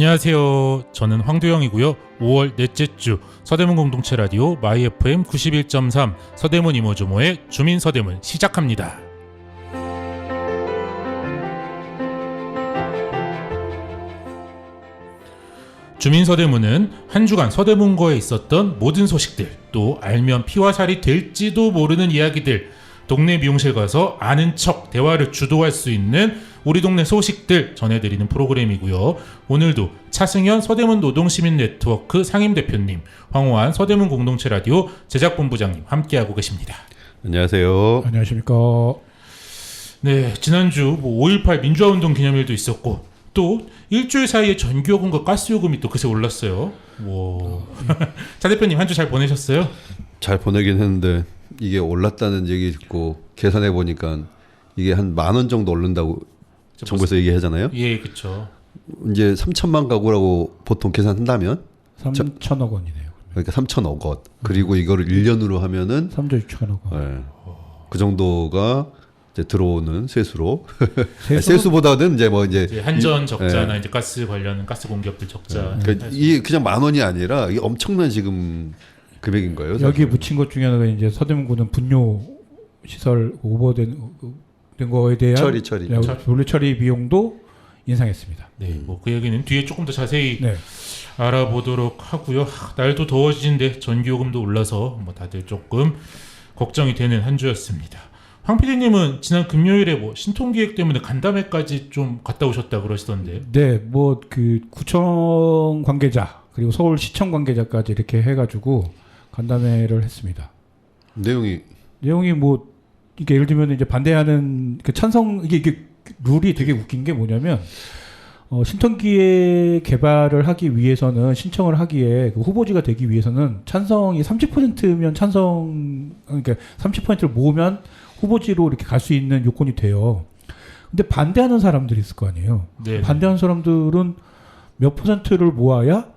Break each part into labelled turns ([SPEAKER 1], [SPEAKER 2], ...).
[SPEAKER 1] 안녕하세요. 저는 황도영이고요. 5월 넷째 주 서대문 공동체 라디오 마이 FM 91.3 서대문 이모저모의 주민 서대문 시작합니다. 주민 서대문은 한 주간 서대문구에 있었던 모든 소식들, 또 알면 피와 살이 될지도 모르는 이야기들, 동네 미용실 가서 아는 척 대화를 주도할 수 있는 우리 동네 소식들 전해드리는 프로그램이고요. 오늘도 차승현 서대문 노동시민 네트워크 상임대표님, 황호환 서대문 공동체 라디오 제작본부장님 함께하고 계십니다.
[SPEAKER 2] 안녕하세요.
[SPEAKER 3] 안녕하십니까.
[SPEAKER 1] 네, 지난주 5.18 민주화운동 기념일도 있었고 또 일주일 사이에 전기요금과 가스요금이 또 그새 올랐어요. 차 대표님 한 주 잘 보내셨어요?
[SPEAKER 2] 잘 보내긴 했는데 이게 올랐다는 얘기 듣고 계산해 보니까 이게 한 10,000원 정도 오른다고 정부에서 얘기하잖아요.
[SPEAKER 1] 예, 그렇죠.
[SPEAKER 2] 이제 3천만 가구라고 보통 계산한다면
[SPEAKER 3] 3천억 원이네요.
[SPEAKER 2] 그러니까 3천억 원. 그리고 이거를 1년으로 하면은
[SPEAKER 3] 3조 6천억 원.
[SPEAKER 2] 네. 그 정도가 이제 들어오는 세수로. 세수보다는 이제 이제
[SPEAKER 1] 한전 적자나 이제 가스 관련 가스 공기업들 적자.
[SPEAKER 2] 그러니까 이게 그냥 10,000원이 아니라 이게 엄청난 지금 금액인 거예요.
[SPEAKER 3] 여기 묻힌 것 중에 하나가 이제 서대문구는 분뇨 시설 오버된 거에 대한
[SPEAKER 2] 처리.
[SPEAKER 3] 분류 처리 비용도 인상했습니다.
[SPEAKER 1] 네, 그 얘기는 뒤에 조금 더 자세히
[SPEAKER 3] 네.
[SPEAKER 1] 알아보도록 하고요. 날도 더워지는데 전기요금도 올라서 다들 조금 걱정이 되는 한 주였습니다. 황 PD님은 지난 금요일에 신통기획 때문에 간담회까지 좀 갔다 오셨다 그러시던데.
[SPEAKER 3] 네, 그 구청 관계자 그리고 서울시청 관계자까지 이렇게 해가지고 간담회를 했습니다.
[SPEAKER 2] 내용이
[SPEAKER 3] 이게 예를 들면 이제 반대하는 그 찬성 이게 룰이 되게 웃긴 게 뭐냐면 신통기획 개발을 하기 위해서는 신청을 하기에 그 후보지가 되기 위해서는 찬성이 30%면 그러니까 30%를 모으면 후보지로 이렇게 갈 수 있는 요건이 돼요. 근데 반대하는 사람들이 있을 거 아니에요.
[SPEAKER 1] 네.
[SPEAKER 3] 반대하는 사람들은 몇 퍼센트를 모아야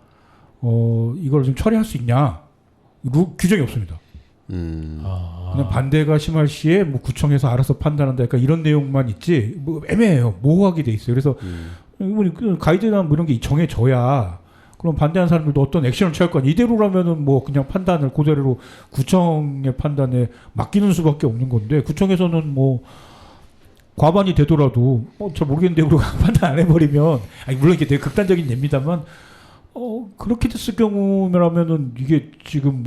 [SPEAKER 3] 이걸 좀 처리할 수 있냐? 규정이 없습니다. 그냥 반대가 심할 시에 구청에서 알아서 판단한다. 약간 이런 내용만 있지. 애매해요. 모호하게 돼 있어요. 그래서 가이드나 이런 게 정해져야 그럼 반대하는 사람들도 어떤 액션을 취할 거 아니에요. 이대로라면은 그냥 판단을 그대로 구청의 판단에 맡기는 수밖에 없는 건데 구청에서는 과반이 되더라도 잘 모르겠는데 그러고 판단 안 해버리면 물론 이게 되게 극단적인 예입니다만 그렇게 됐을 경우라면은 이게 지금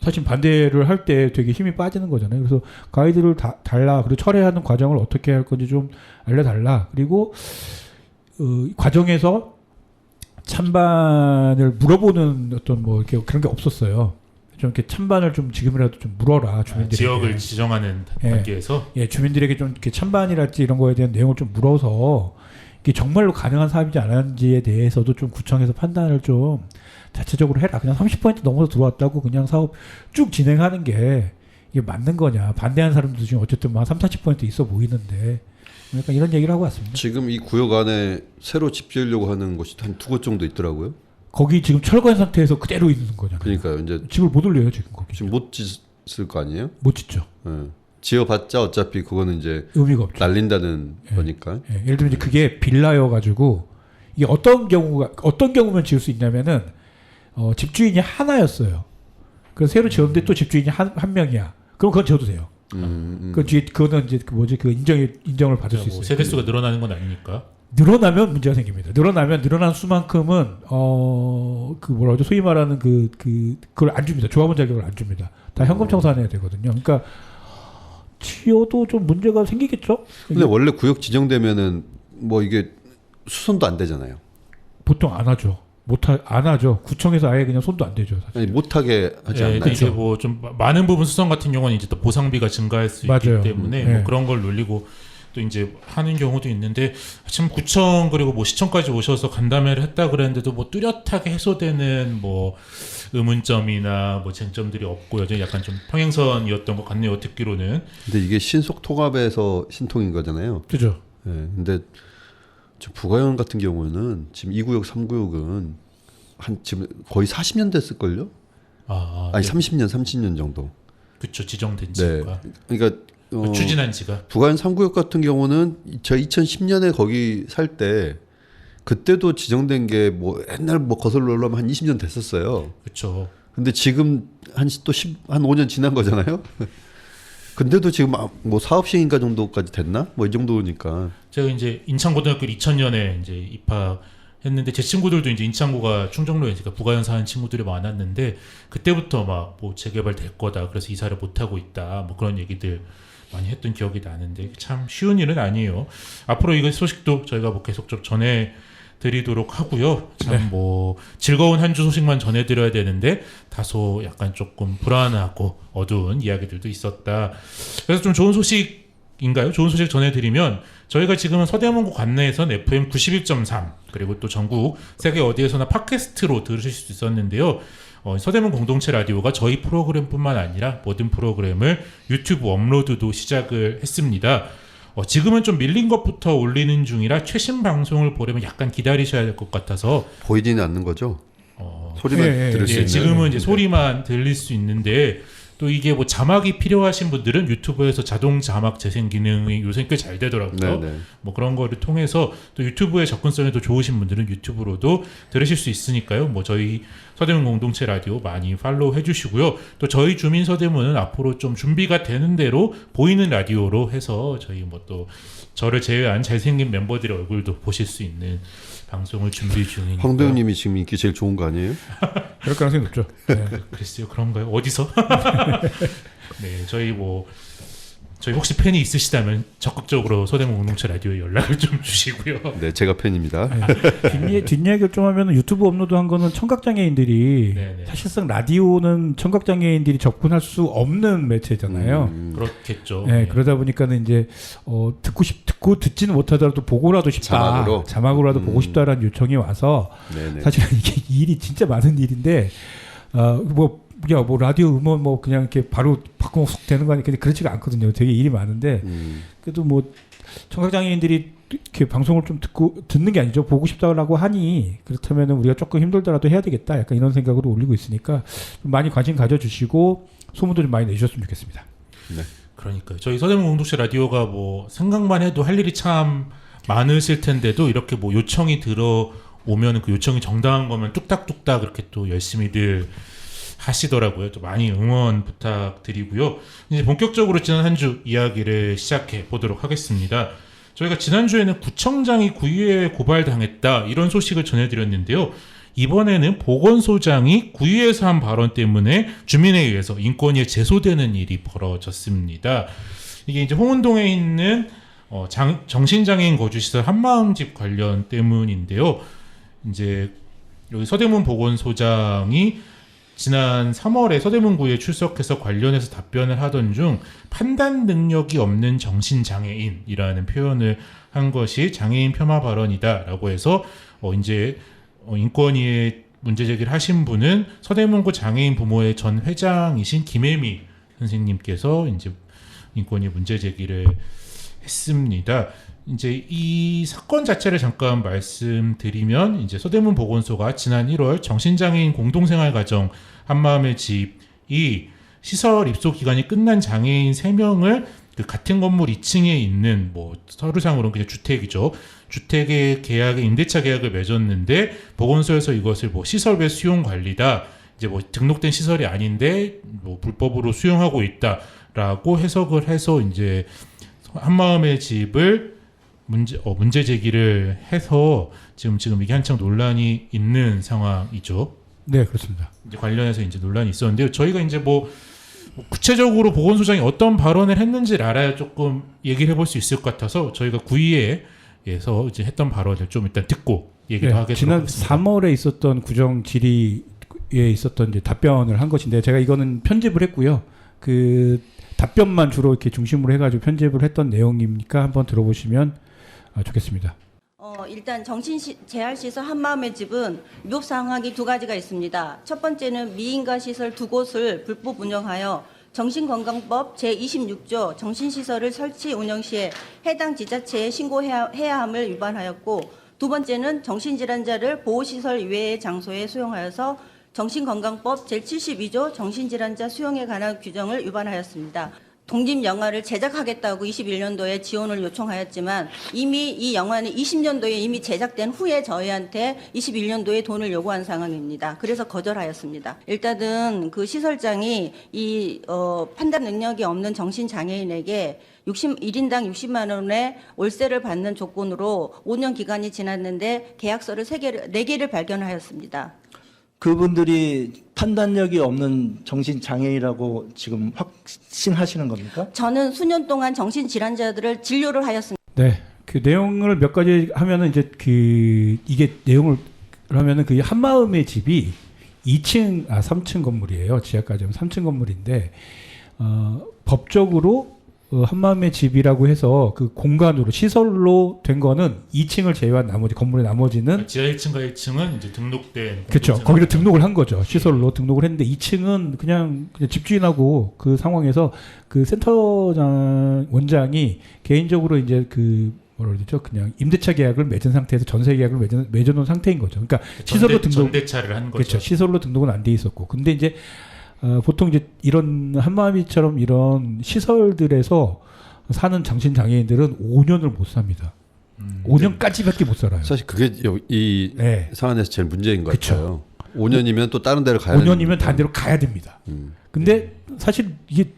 [SPEAKER 3] 사실 반대를 할 때 되게 힘이 빠지는 거잖아요. 그래서 가이드를 달라. 그리고 철회하는 과정을 어떻게 할 건지 좀 알려달라. 그리고 과정에서 찬반을 물어보는 어떤 이렇게 그런 게 없었어요. 좀 이렇게 찬반을 좀 지금이라도 좀 물어라 주민들에게.
[SPEAKER 1] 지역을 지정하는 단계에서.
[SPEAKER 3] 예, 주민들에게 좀 이렇게 찬반이랄지 이런 거에 대한 내용을 좀 물어서 이게 정말로 가능한 사업인지 안 하는지에 대해서도 좀 구청에서 판단을 좀 자체적으로 해라. 그냥 30% 넘어서 들어왔다고 그냥 사업 쭉 진행하는 게 이게 맞는 거냐. 반대하는 사람도 지금 어쨌든 한 30-40% 있어 보이는데 그러니까 이런 얘기를 하고 왔습니다.
[SPEAKER 2] 지금 이 구역 안에 새로 집 지으려고 하는 곳이 한 2곳 정도 있더라고요.
[SPEAKER 3] 거기 지금 철거한 상태에서 그대로 있는 거잖아요.
[SPEAKER 2] 그러니까요. 이제
[SPEAKER 3] 집을 못 올려요 지금 거기.
[SPEAKER 2] 지금 못 짓을 거 아니에요?
[SPEAKER 3] 못 짓죠.
[SPEAKER 2] 네. 지어봤자 어차피 그거는 이제
[SPEAKER 3] 의미가 없죠.
[SPEAKER 2] 날린다는 거니까.
[SPEAKER 3] 예를 들면 그게 빌라여 가지고 이게 어떤 경우면 지을 수 있냐면은 집주인이 하나였어요. 그래서 새로 지었는데 또 집주인이 한 명이야. 그럼 그건 지어도 돼요. 그 뒤에 그거는 이제 그 인정을 받을 수 있어요.
[SPEAKER 1] 세대수가 늘어나는 건 아니니까.
[SPEAKER 3] 늘어나면 문제가 생깁니다. 늘어난 수만큼은 소위 말하는 그걸 안 줍니다. 조합원 자격을 안 줍니다. 다 현금 청산해야 되거든요. 그러니까 지어도 좀 문제가 생기겠죠.
[SPEAKER 2] 근데 원래 구역 지정되면은 이게 수선도 안 되잖아요.
[SPEAKER 3] 보통 안 하죠. 안 하죠. 구청에서 아예 그냥 손도 안 대죠. 사실.
[SPEAKER 2] 아니 못하게 하지 않나요?
[SPEAKER 1] 이제 좀 많은 부분 수선 같은 경우는 이제 또 보상비가 증가할 수
[SPEAKER 3] 맞아요.
[SPEAKER 1] 있기 때문에 그런 걸 놀리고 또 이제 하는 경우도 있는데 지금 구청 그리고 시청까지 오셔서 간담회를 했다 그랬는데도 뚜렷하게 해소되는 의문점이나 쟁점들이 없고 여전히 약간 좀 평행선이었던 것 같네요. 듣기로는.
[SPEAKER 2] 근데 이게 신속 통합에서 신통인 거잖아요.
[SPEAKER 3] 그죠.
[SPEAKER 2] 네, 근데 부가현 같은 경우는 지금 2구역, 3구역은 지금 거의 40년 됐을걸요? 아니 30년 정도.
[SPEAKER 1] 그렇죠. 지정된 지가.
[SPEAKER 2] 네. 그러니까
[SPEAKER 1] 추진한 지가.
[SPEAKER 2] 부가현 3구역 같은 경우는 저 2010년에 거기 살 때 그때도 지정된 게 뭐 옛날 뭐 거슬러 올라면 한 20년 됐었어요.
[SPEAKER 1] 그렇죠.
[SPEAKER 2] 근데 지금 한 5년 지난 거잖아요. 근데도 지금 뭐 사업 시행인가 정도까지 됐나? 뭐 이 정도니까.
[SPEAKER 1] 제가 이제 인천고등학교 2000년에 이제 입학했는데 제 친구들도 이제 인천고가 충정로에 제가 부가연 사는 친구들이 많았는데 그때부터 막 뭐 재개발 될 거다. 그래서 이사를 못 하고 있다. 뭐 그런 얘기들 많이 했던 기억이 나는데 참 쉬운 일은 아니에요. 앞으로 이거 소식도 저희가 뭐 계속 좀 전해 드리도록 하고요. 참 뭐 즐거운 한 주 소식만 전해드려야 되는데 다소 약간 조금 불안하고 어두운 이야기들도 있었다. 그래서 좀 좋은 소식인가요? 좋은 소식 전해드리면 저희가 지금은 서대문구 관내에선 FM 91.3 그리고 또 전국 세계 어디에서나 팟캐스트로 들으실 수 있었는데요. 서대문 공동체 라디오가 저희 프로그램뿐만 아니라 모든 프로그램을 유튜브 업로드도 시작을 했습니다. 지금은 좀 밀린 것부터 올리는 중이라 최신 방송을 보려면 약간 기다리셔야 될 것 같아서
[SPEAKER 2] 보이지는 않는 거죠. 소리만 들을 수 있는.
[SPEAKER 1] 지금은 이제 소리만 들릴 수 있는데 또 이게 뭐 자막이 필요하신 분들은 유튜브에서 자동 자막 재생 기능이 요새 꽤 잘 되더라고요.
[SPEAKER 2] 네네.
[SPEAKER 1] 뭐 그런 거를 통해서 또 유튜브의 접근성이 더 좋으신 분들은 유튜브로도 들으실 수 있으니까요. 뭐 저희 서대문 공동체 라디오 많이 팔로우 해주시고요. 또 저희 주민 서대문은 앞으로 좀 준비가 되는 대로 보이는 라디오로 해서 저희 뭐 또 저를 제외한 잘생긴 멤버들의 얼굴도 보실 수 있는 방송을 준비 중이니까.
[SPEAKER 2] 황대현님이 지금 인기 제일 좋은 거 아니에요?
[SPEAKER 3] 그럴 가능성이 높죠. 네.
[SPEAKER 1] 글쎄요, 그런가요? 어디서? 네, 저희 혹시 팬이 있으시다면 적극적으로 서대문 공동체 라디오에 연락을 좀 주시고요.
[SPEAKER 2] 네, 제가 팬입니다.
[SPEAKER 3] 뒷이야기를 좀 하면 유튜브 업로드한 거는 청각장애인들이
[SPEAKER 1] 네네.
[SPEAKER 3] 사실상 라디오는 청각장애인들이 접근할 수 없는 매체잖아요.
[SPEAKER 1] 그렇겠죠.
[SPEAKER 3] 네, 그러다 보니까는 이제 듣고 듣지는 못하더라도 보고라도 싶다. 자막으로라도 보고 싶다라는 요청이 와서
[SPEAKER 2] 네네.
[SPEAKER 3] 사실은 이게 일이 진짜 많은 일인데 뭐 라디오 음원 뭐 그냥 이렇게 바로 바꾸면 쏙 되는 거 아니까 그렇지가 않거든요. 되게 일이 많은데 그래도 뭐 청각장애인들이 이렇게 방송을 좀 듣는 게 아니죠. 보고 싶다라고 하니 그렇다면 우리가 조금 힘들더라도 해야 되겠다. 약간 이런 생각으로 올리고 있으니까 좀 많이 관심 가져주시고 소문도 좀 많이 내주셨으면 좋겠습니다.
[SPEAKER 2] 네.
[SPEAKER 1] 그러니까요. 저희 서대문 공동체 라디오가 뭐 생각만 해도 할 일이 참 많으실 텐데도 이렇게 뭐 요청이 들어오면 그 요청이 정당한 거면 뚝딱뚝딱 그렇게 또 열심히들 하시더라고요. 또 많이 응원 부탁드리고요. 이제 본격적으로 지난 한 주 이야기를 시작해 보도록 하겠습니다. 저희가 지난주에는 구청장이 구의회에 고발당했다 이런 소식을 전해드렸는데요. 이번에는 보건소장이 구의회에서 한 발언 때문에 주민에 의해서 인권위에 제소되는 일이 벌어졌습니다. 이게 이제 홍은동에 있는 정신장애인 거주시설 한마음집 관련 때문인데요. 이제 여기 서대문 보건소장이 지난 3월에 서대문구에 출석해서 관련해서 답변을 하던 중 판단 능력이 없는 정신장애인이라는 표현을 한 것이 장애인 폄하 발언이다라고 해서 이제 인권위에 문제 제기를 하신 분은 서대문구 장애인 부모회 전 회장이신 김혜미 선생님께서 이제 인권위 문제 제기를 했습니다. 이제 이 사건 자체를 잠깐 말씀드리면 이제 서대문 보건소가 지난 1월 정신장애인 공동생활가정 한마음의 집이 시설 입소 기간이 끝난 장애인 3명을 그 같은 건물 2층에 있는 뭐 서류상으로는 그냥 주택이죠. 주택의 계약에 임대차 계약을 맺었는데 보건소에서 이것을 뭐 시설별 수용 관리다. 이제 뭐 등록된 시설이 아닌데 뭐 불법으로 수용하고 있다라고 해석을 해서 이제 한마음의 집을 문제 제기를 해서 지금 이게 한창 논란이 있는 상황이죠.
[SPEAKER 3] 네, 그렇습니다.
[SPEAKER 1] 이제 관련해서 이제 논란이 있었는데요. 저희가 이제 뭐 구체적으로 보건소장이 어떤 발언을 했는지를 알아야 조금 얘기를 해볼 수 있을 것 같아서 저희가 구의회에서 이제 했던 발언을 좀 일단 듣고 얘기를 하겠습니다.
[SPEAKER 3] 지난 3월에 있었던 구정 질의에 있었던 이제 답변을 한 것인데 제가 이거는 편집을 했고요. 그 답변만 주로 이렇게 중심으로 해가지고 편집을 했던 내용이니까 한번 들어보시면 좋겠습니다.
[SPEAKER 4] 일단 정신재활시설 한마음의 집은 위법 사항이 2가지가 있습니다. 첫 번째는 미인가 시설 2곳을 불법 운영하여 정신건강법 제26조 정신시설을 설치 운영 시에 해당 지자체에 신고해야 함을 위반하였고, 두 번째는 정신질환자를 보호시설 이외의 장소에 수용하여서 정신건강법 제72조 정신질환자 수용에 관한 규정을 위반하였습니다. 독립 영화를 제작하겠다고 21년도에 지원을 요청하였지만 이미 이 영화는 20년도에 이미 제작된 후에 저희한테 21년도에 돈을 요구한 상황입니다. 그래서 거절하였습니다. 일단은 그 시설장이 이 판단 능력이 없는 정신장애인에게 1인당 60만 원의 월세를 받는 조건으로 5년 기간이 지났는데 계약서를 4개를 발견하였습니다.
[SPEAKER 5] 그분들이 판단력이 없는 정신장애인이라고 지금 확신하시는 겁니까?
[SPEAKER 4] 저는 수년 동안 정신질환자들을 진료를 하였습니다.
[SPEAKER 3] 네, 그 내용을 몇 가지 하면은 이제 이게 내용을 하면은 그 한마음의 집이 3층 건물이에요. 지하까지 하면 3층 건물인데 법적으로 한마음의 집이라고 해서 그 공간으로 시설로 된 거는 2층을 제외한 나머지 건물의 나머지는
[SPEAKER 1] 지하 1층과 1층은 이제 등록된
[SPEAKER 3] 그렇죠. 거기로 등록을 한 거죠. 시설로 등록을 했는데 2층은 그냥 집주인하고 그 상황에서 그 센터장 원장이 개인적으로 이제 그 뭐라 그러죠? 그냥 임대차 계약을 맺은 상태에서 전세 계약을 맺어놓은 상태인 거죠. 그러니까 시설로
[SPEAKER 1] 전대차를 한 거죠.
[SPEAKER 3] 그렇죠. 시설로 등록은 안 돼 있었고, 근데 이제 보통 이제 이런 한마음이처럼 이런 시설들에서 사는 정신장애인들은 5년을 못 삽니다. 5년까지밖에 못 살아요.
[SPEAKER 2] 사실 그게 이
[SPEAKER 3] 네.
[SPEAKER 2] 사안에서 제일 문제인 것
[SPEAKER 3] 그쵸.
[SPEAKER 2] 같아요. 5년이면 또 다른 데로 가야
[SPEAKER 3] 5년이면 다른 데로 가야 됩니다. 근데 사실 이게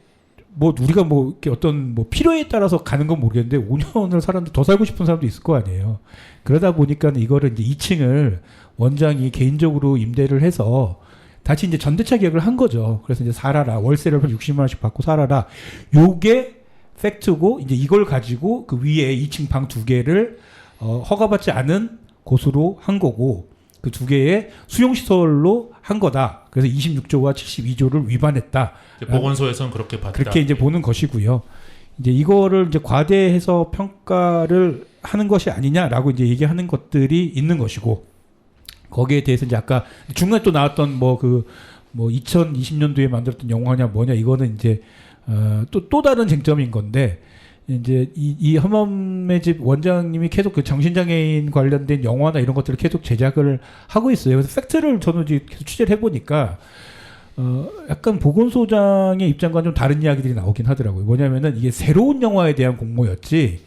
[SPEAKER 3] 뭐 우리가 뭐 이렇게 어떤 뭐 필요에 따라서 가는 건 모르겠는데 5년을 살았는데 더 살고 싶은 사람도 있을 거 아니에요. 그러다 보니까 이거를 이제 2층을 원장이 개인적으로 임대를 해서 다시 이제 전대차 계약을 한 거죠. 그래서 이제 살아라. 월세를 60만 원씩 받고 살아라. 요게 팩트고 이제 이걸 가지고 그 위에 2층 방 2개를 허가받지 않은 곳으로 한 거고 그 2개의 수용시설로 한 거다. 그래서 26조와 72조를 위반했다.
[SPEAKER 1] 보건소에서는 그렇게 봤다.
[SPEAKER 3] 그렇게 이제 보는 것이고요. 이제 이거를 이제 과대해서 평가를 하는 것이 아니냐라고 이제 얘기하는 것들이 있는 것이고 거기에 대해서 이제 아까 중간에 또 나왔던 뭐 2020년도에 만들었던 영화냐 뭐냐 이거는 이제 또 다른 쟁점인 건데 이제 이 한마음의 집 원장님이 계속 그 정신장애인 관련된 영화나 이런 것들을 계속 제작을 하고 있어요. 그래서 팩트를 저는 이제 계속 취재를 해보니까 약간 보건소장의 입장과는 좀 다른 이야기들이 나오긴 하더라고요. 뭐냐면은 이게 새로운 영화에 대한 공모였지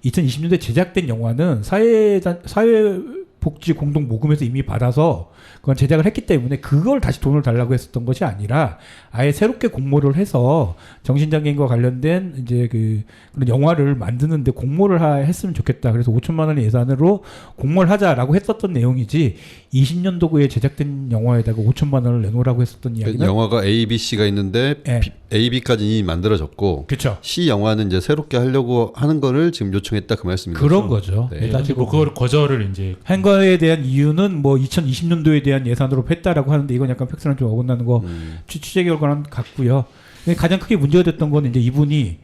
[SPEAKER 3] 2020년도에 제작된 영화는 사회복지 공동 모금에서 이미 받아서 그건 제작을 했기 때문에 그걸 다시 돈을 달라고 했었던 것이 아니라 아예 새롭게 공모를 해서 정신장애인과 관련된 이제 그런 영화를 만드는데 공모를 했으면 좋겠다. 그래서 5천만 원의 예산으로 공모를 하자라고 했었던 내용이지 20년도에 제작된 영화에다가 5천만 원을 내놓으라고 했었던 이야기는
[SPEAKER 2] 영화가 A, B, C가 있는데
[SPEAKER 3] 네.
[SPEAKER 2] A, B까지 이미 만들어졌고
[SPEAKER 3] 그렇죠.
[SPEAKER 2] C 영화는 이제 새롭게 하려고 하는 거를 지금 요청했다 그 말씀입니다.
[SPEAKER 3] 그런 거죠.
[SPEAKER 2] 네.
[SPEAKER 3] 따지고
[SPEAKER 1] 그걸 거절을 이제
[SPEAKER 3] 한 거에 대한 이유는 뭐 2020년도에 대한 예산으로 했다라고 하는데 이건 약간 팩트랑 좀 어긋나는 거 취재 결과랑 같고요. 가장 크게 문제가 됐던 건 이제 이분이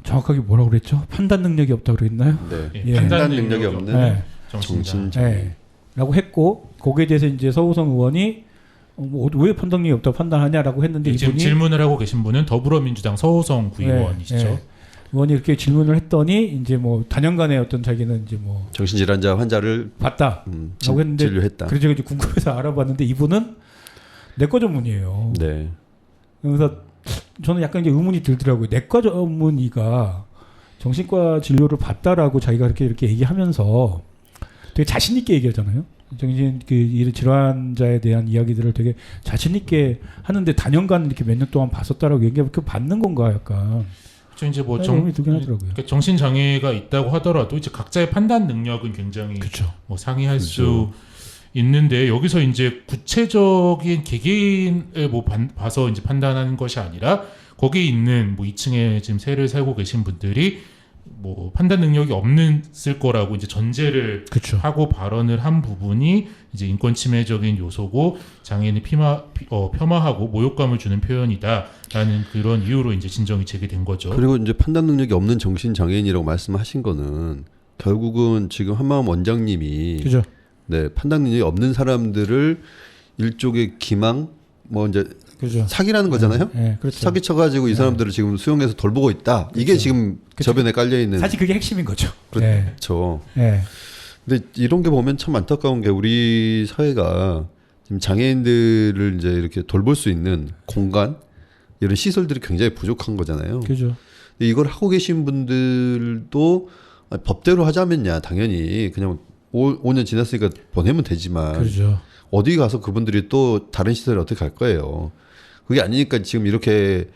[SPEAKER 3] 정확하게 뭐라고 그랬죠? 판단 능력이 없다고 그랬나요?
[SPEAKER 2] 네.
[SPEAKER 3] 예.
[SPEAKER 2] 판단 능력이 없는
[SPEAKER 3] 네.
[SPEAKER 2] 정신장애.
[SPEAKER 3] 네. 라고 했고 거기에 대해서 이제 서우성 의원이 왜 판단력이 없다고 판단하냐라고 했는데
[SPEAKER 1] 지금
[SPEAKER 3] 이분이
[SPEAKER 1] 질문을 하고 계신 분은 더불어민주당 서호성 구의원이시죠.
[SPEAKER 3] 네. 의원이 이렇게 질문을 했더니 이제 뭐 단연간의 어떤 자기는 이제 뭐
[SPEAKER 2] 정신질환자 환자를
[SPEAKER 3] 봤다라고 했는데
[SPEAKER 2] 진료했다.
[SPEAKER 3] 그래서 이제 궁금해서 알아봤는데 이분은 내과 전문이에요.
[SPEAKER 2] 네.
[SPEAKER 3] 그래서 저는 약간 이제 의문이 들더라고요. 내과 전문의가 정신과 진료를 받다라고 자기가 이렇게 얘기하면서 되게 자신 있게 얘기하잖아요. 정신 이런 질환자에 대한 이야기들을 되게 자신 있게 하는데 단연간 이렇게 몇 년 동안 봤었다라고 얘기하면 그 받는 건가 약간.
[SPEAKER 1] 이제 뭐
[SPEAKER 3] 의문이 들긴 하더라고요.
[SPEAKER 1] 그러니까 정신 장애가 있다고 하더라도 이제 각자의 판단 능력은 굉장히
[SPEAKER 3] 그쵸.
[SPEAKER 1] 뭐 상이할 수 있는데 여기서 이제 구체적인 개개인을 뭐 봐서 이제 판단하는 것이 아니라 거기에 있는 뭐 2층에 지금 세를 살고 계신 분들이 뭐 판단 능력이 없을 거라고 이제 전제를
[SPEAKER 3] 그쵸.
[SPEAKER 1] 하고 발언을 한 부분이 이제 인권 침해적인 요소고 장애인을 폄하하고 모욕감을 주는 표현이다라는 그런 이유로 이제 진정이 제기된 거죠.
[SPEAKER 2] 그리고 이제 판단 능력이 없는 정신 장애인이라고 말씀하신 거는 결국은 지금 한마음 원장님이
[SPEAKER 3] 그죠.
[SPEAKER 2] 네, 판단 능력이 없는 사람들을 일종의 기망 뭐 이제
[SPEAKER 3] 그죠.
[SPEAKER 2] 사기라는 거잖아요.
[SPEAKER 3] 네, 그렇죠.
[SPEAKER 2] 사기 쳐가지고 이 사람들을 지금 수용해서 돌보고 있다. 이게 지금 저변에 깔려 있는.
[SPEAKER 3] 사실 그게 핵심인 거죠.
[SPEAKER 2] 그렇죠.
[SPEAKER 3] 네.
[SPEAKER 2] 근데 이런 게 보면 참 안타까운 게 우리 사회가 지금 장애인들을 이제 이렇게 돌볼 수 있는 공간 이런 시설들이 굉장히 부족한 거잖아요.
[SPEAKER 3] 그죠.
[SPEAKER 2] 이걸 하고 계신 분들도 법대로 하자면야 당연히 그냥 5년 지났으니까 보내면 되지만
[SPEAKER 3] 그죠.
[SPEAKER 2] 어디 가서 그분들이 또 다른 시설에 어떻게 갈 거예요. 그게 아니니까 지금 이렇게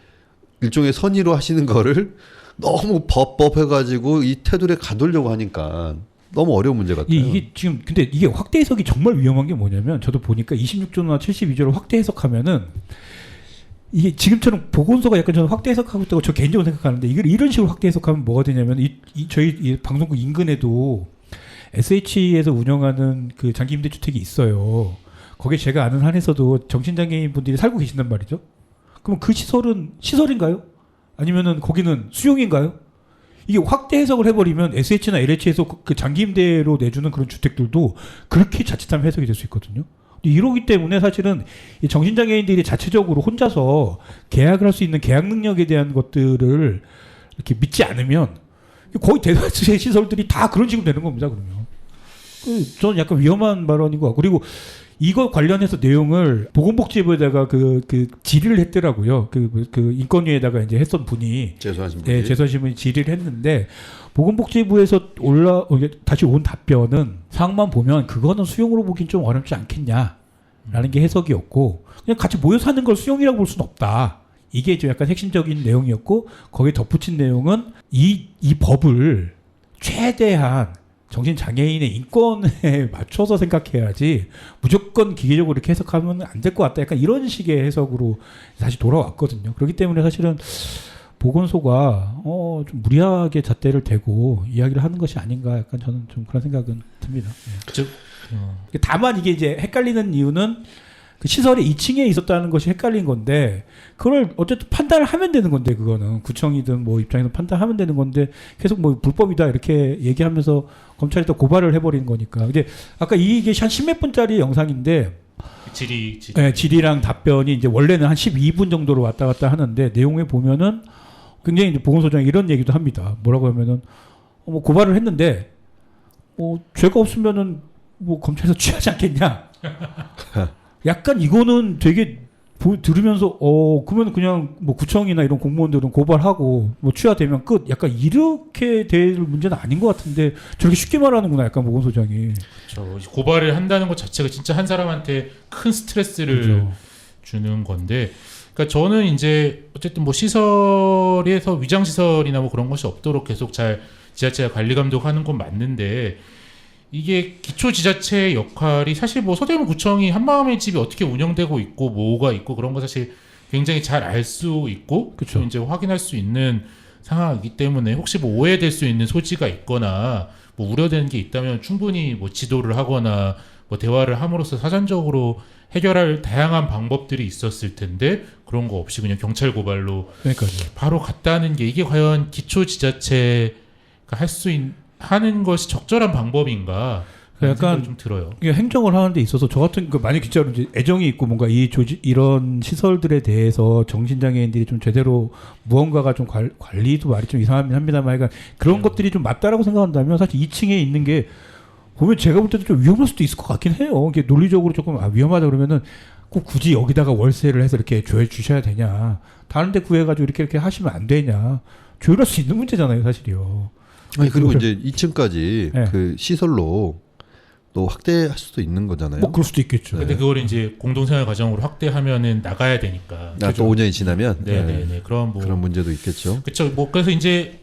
[SPEAKER 2] 일종의 선의로 하시는 거를 너무 법 해가지고 이 테두리에 가두려고 하니까 너무 어려운 문제 같아요.
[SPEAKER 3] 이게 지금 근데 이게 확대 해석이 정말 위험한 게 뭐냐면 저도 보니까 26조나 72조를 확대 해석하면은 이게 지금처럼 보건소가 약간 저는 확대 해석하고 있다고 저 개인적으로 생각하는데 이걸 이런 식으로 확대 해석하면 뭐가 되냐면 저희 이 방송국 인근에도 SH에서 운영하는 그 장기 임대주택이 있어요. 거기에 제가 아는 한에서도 정신장애인 분들이 살고 계신단 말이죠. 그럼 그 시설은 시설인가요? 아니면은 거기는 수용인가요? 이게 확대 해석을 해버리면 SH나 LH에서 그 장기 임대로 내주는 그런 주택들도 그렇게 자칫하면 해석이 될 수 있거든요. 이러기 때문에 사실은 이 정신장애인들이 자체적으로 혼자서 계약을 할 수 있는 계약 능력에 대한 것들을 이렇게 믿지 않으면 거의 대다수의 시설들이 다 그런 식으로 되는 겁니다. 그러면 저는 약간 위험한 발언인 것 같고 그리고 이거 관련해서 내용을 보건복지부에다가 그 질의를 했더라고요. 그 인권위에다가 이제 했던 분이
[SPEAKER 2] 재수하신 분이.
[SPEAKER 3] 네, 재수하신 분이 질의를 했는데 보건복지부에서 다시 온 답변은 상황만 보면 그거는 수용으로 보긴 좀 어렵지 않겠냐라는 게 해석이었고 그냥 같이 모여서 하는 걸 수용이라고 볼 수는 없다. 이게 좀 약간 핵심적인 내용이었고 거기에 덧붙인 내용은 이 법을 최대한 정신장애인의 인권에 맞춰서 생각해야지 무조건 기계적으로 이렇게 해석하면 안 될 것 같다. 약간 이런 식의 해석으로 다시 돌아왔거든요. 그렇기 때문에 사실은 보건소가 좀 무리하게 잣대를 대고 이야기를 하는 것이 아닌가 약간 저는 좀 그런 생각은 듭니다. 다만 이게 이제 헷갈리는 이유는 그 시설이 2층에 있었다는 것이 헷갈린 건데 그걸 어쨌든 판단을 하면 되는 건데 그거는 구청이든 뭐 입장에서 판단하면 되는 건데 계속 뭐 불법이다 이렇게 얘기하면서 검찰이 또 고발을 해버리는 거니까. 근데 아까 이게 한 10몇 분짜리 영상인데 질의랑 답변이 이제 원래는 한 12분 정도로 왔다 갔다 하는데 내용에 보면은 굉장히 이제 보건소장이 이런 얘기도 합니다. 뭐라고 하면은 뭐 고발을 했는데 뭐 죄가 없으면은 뭐 검찰에서 취하지 않겠냐. 약간 이거는 되게 들으면서 그러면 그냥 뭐 구청이나 이런 공무원들은 고발하고 뭐 취하되면 끝. 약간 이렇게 될 문제는 아닌 것 같은데 저렇게 쉽게 말하는구나. 약간 보건소장이.
[SPEAKER 1] 그렇죠. 고발을 한다는 것 자체가 진짜 한 사람한테 큰 스트레스를
[SPEAKER 3] 그렇죠.
[SPEAKER 1] 주는 건데. 그러니까 저는 이제 어쨌든 뭐 시설에서 위장 시설이나 뭐 그런 것이 없도록 계속 잘 지자체가 관리 감독하는 건 맞는데. 이게 기초지자체의 역할이 사실 뭐 서대문 구청이 한마음의 집이 어떻게 운영되고 있고 뭐가 있고 그런 거 사실 굉장히 잘 알 수 있고
[SPEAKER 3] 그쵸.
[SPEAKER 1] 또 이제 확인할 수 있는 상황이기 때문에 혹시 뭐 오해될 수 있는 소지가 있거나 뭐 우려되는 게 있다면 충분히 뭐 지도를 하거나 뭐 대화를 함으로써 사전적으로 해결할 다양한 방법들이 있었을 텐데 그런 거 없이 그냥 경찰 고발로
[SPEAKER 3] 그러니까요.
[SPEAKER 1] 바로 갔다는 게 이게 과연 기초지자체가 할 수 하는 것이 적절한 방법인가?
[SPEAKER 3] 약간
[SPEAKER 1] 좀 들어요.
[SPEAKER 3] 이게 행정을 하는 데 있어서 저 같은 만약 진짜로 이제 애정이 있고 뭔가 이런 시설들에 대해서 정신장애인들이 좀 제대로 무언가가 좀 관리도 말이 좀 이상하긴 합니다만 그러니까 그런 것들이 좀 맞다라고 생각한다면 사실 2층에 있는 게 보면 제가 볼 때도 좀 위험할 수도 있을 것 같긴 해요. 이게 논리적으로 조금 위험하다 그러면은 꼭 굳이 여기다가 월세를 해서 이렇게 주셔야 되냐? 다른 데 구해가지고 이렇게 하시면 안 되냐? 조율할 수 있는 문제잖아요, 사실이요.
[SPEAKER 2] 아니 그리고 이제 2층까지
[SPEAKER 3] 네.
[SPEAKER 2] 그 시설로 또 확대할 수도 있는 거잖아요.
[SPEAKER 3] 뭐 그럴 수도 있겠죠.
[SPEAKER 1] 근데 그걸 이제 공동생활 과정으로 확대하면은 나가야 되니까.
[SPEAKER 2] 또 5년이 지나면
[SPEAKER 1] 네네네. 그런
[SPEAKER 2] 문제도 있겠죠.
[SPEAKER 1] 그렇죠. 뭐 그래서 이제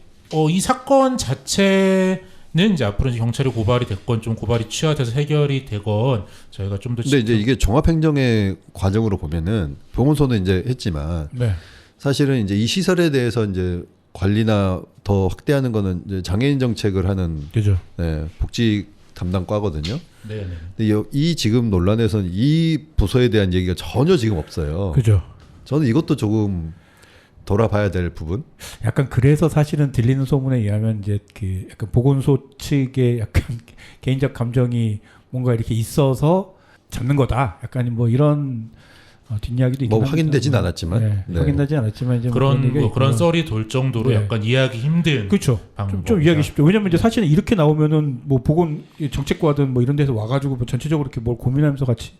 [SPEAKER 1] 이 사건 자체는 이제 앞으로 이제 경찰에 고발이 됐건 좀 고발이 취하돼서 해결이 되건 저희가 좀 더.
[SPEAKER 2] 근데 이제 이게 종합행정의 과정으로 보면은 보건소는 이제 했지만
[SPEAKER 3] 네. 사실은
[SPEAKER 2] 이제 이 시설에 대해서 이제 관리나 더 확대하는 거는 이제 장애인 정책을 하는
[SPEAKER 3] 그죠.
[SPEAKER 2] 복지 담당과거든요.
[SPEAKER 1] 네네.
[SPEAKER 2] 근데 이 지금 논란에서는 이 부서에 대한 얘기가 전혀 지금 없어요.
[SPEAKER 3] 그죠.
[SPEAKER 2] 저는 이것도 조금 돌아봐야 될 부분.
[SPEAKER 3] 약간 그래서 사실은 들리는 소문에 의하면 이제 그 약간 보건소 측의 약간 개인적 감정이 뭔가 이렇게 있어서 잡는 거다. 약간 뭐 이런 뒷이야기도 있긴
[SPEAKER 2] 뭐 확인되진 않았지만
[SPEAKER 3] 네. 확인되진 않았지만 이제
[SPEAKER 1] 그런 썰이 돌 정도로
[SPEAKER 3] 네.
[SPEAKER 1] 약간 이해하기 힘든
[SPEAKER 3] 그렇죠. 좀 이해하기 쉽죠. 왜냐면 이제 사실은 이렇게 나오면은 뭐 보건 정책과든 뭐 이런 데서 와가지고 뭐 전체적으로 이렇게 뭘 고민하면서 같이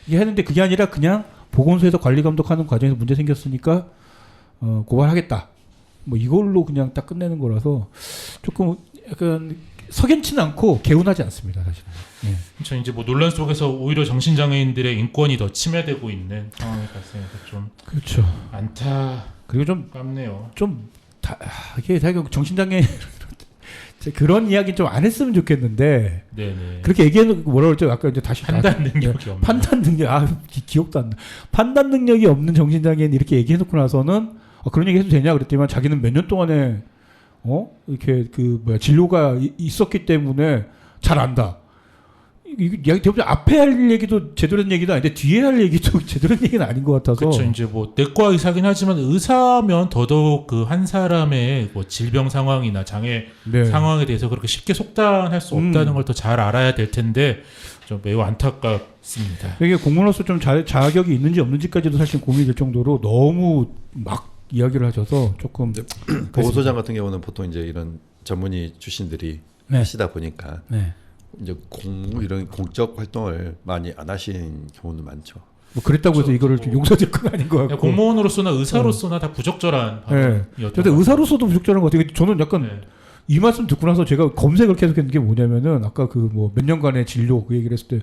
[SPEAKER 3] 이게 했는데 그게 아니라 그냥 보건소에서 관리 감독하는 과정에서 문제 생겼으니까 고발하겠다. 뭐 이걸로 그냥 딱 끝내는 거라서 조금 약간 석연치는 않고 개운하지 않습니다, 사실은. 예.
[SPEAKER 1] 저 이제 뭐 논란 속에서 오히려 정신장애인들의 인권이 더 침해되고 있는 상황이 발생해서 좀
[SPEAKER 3] 그렇죠.
[SPEAKER 1] 안타깝네요.
[SPEAKER 3] 그리고 이게 자기가 정신장애 그런 이야기 좀 안 했으면 좋겠는데
[SPEAKER 1] 네네.
[SPEAKER 3] 그렇게 얘기해놓고 뭐라 그랬죠? 아까 이제 다시
[SPEAKER 1] 판단 능력이 없는.
[SPEAKER 3] 판단 능력 기억도 안 나. 판단 능력이 없는 정신장애인 이렇게 얘기해놓고 나서는 그런 얘기 해도 되냐 그랬더니만 자기는 몇 년 동안에 이렇게 진료가 있었기 때문에 잘 안다. 이야기 대부분 앞에 할 얘기도 제대로 된 얘기도 아닌데 뒤에 할 얘기도 제대로 된 얘기는 아닌 것 같아서.
[SPEAKER 1] 그렇죠. 이제 뭐 내과 의사긴 하지만 의사면 더더욱 그 한 사람의 뭐 질병 상황이나 장애
[SPEAKER 3] 네.
[SPEAKER 1] 상황에 대해서 그렇게 쉽게 속단할 수 없다는 걸 더 잘 알아야 될 텐데 좀 매우 안타깝습니다.
[SPEAKER 3] 이게 공무원으로서 좀 자격이 있는지 없는지까지도 사실 고민이 될 정도로 너무 막 이야기를 하셔서 조금
[SPEAKER 2] 보건소장 같은 경우는 보통 이제 이런 전문의 출신들이
[SPEAKER 3] 네.
[SPEAKER 2] 하시다 보니까
[SPEAKER 3] 네.
[SPEAKER 2] 이제 이런 공적 활동을 많이 안 하시는 경우는 많죠.
[SPEAKER 3] 뭐 그랬다고 해서 이거를 좀 용서될 건 아닌 것 같고.
[SPEAKER 1] 공무원으로서나 의사로서나 다 부적절한
[SPEAKER 3] 네.
[SPEAKER 1] 발언이었던
[SPEAKER 3] 근데 의사로서도 부적절한 것 같아요. 저는 약간
[SPEAKER 1] 네.
[SPEAKER 3] 이 말씀 듣고 나서 제가 검색을 계속했는 게 뭐냐면은 아까 그 뭐 몇 년간의 진료 그 얘기를 했을 때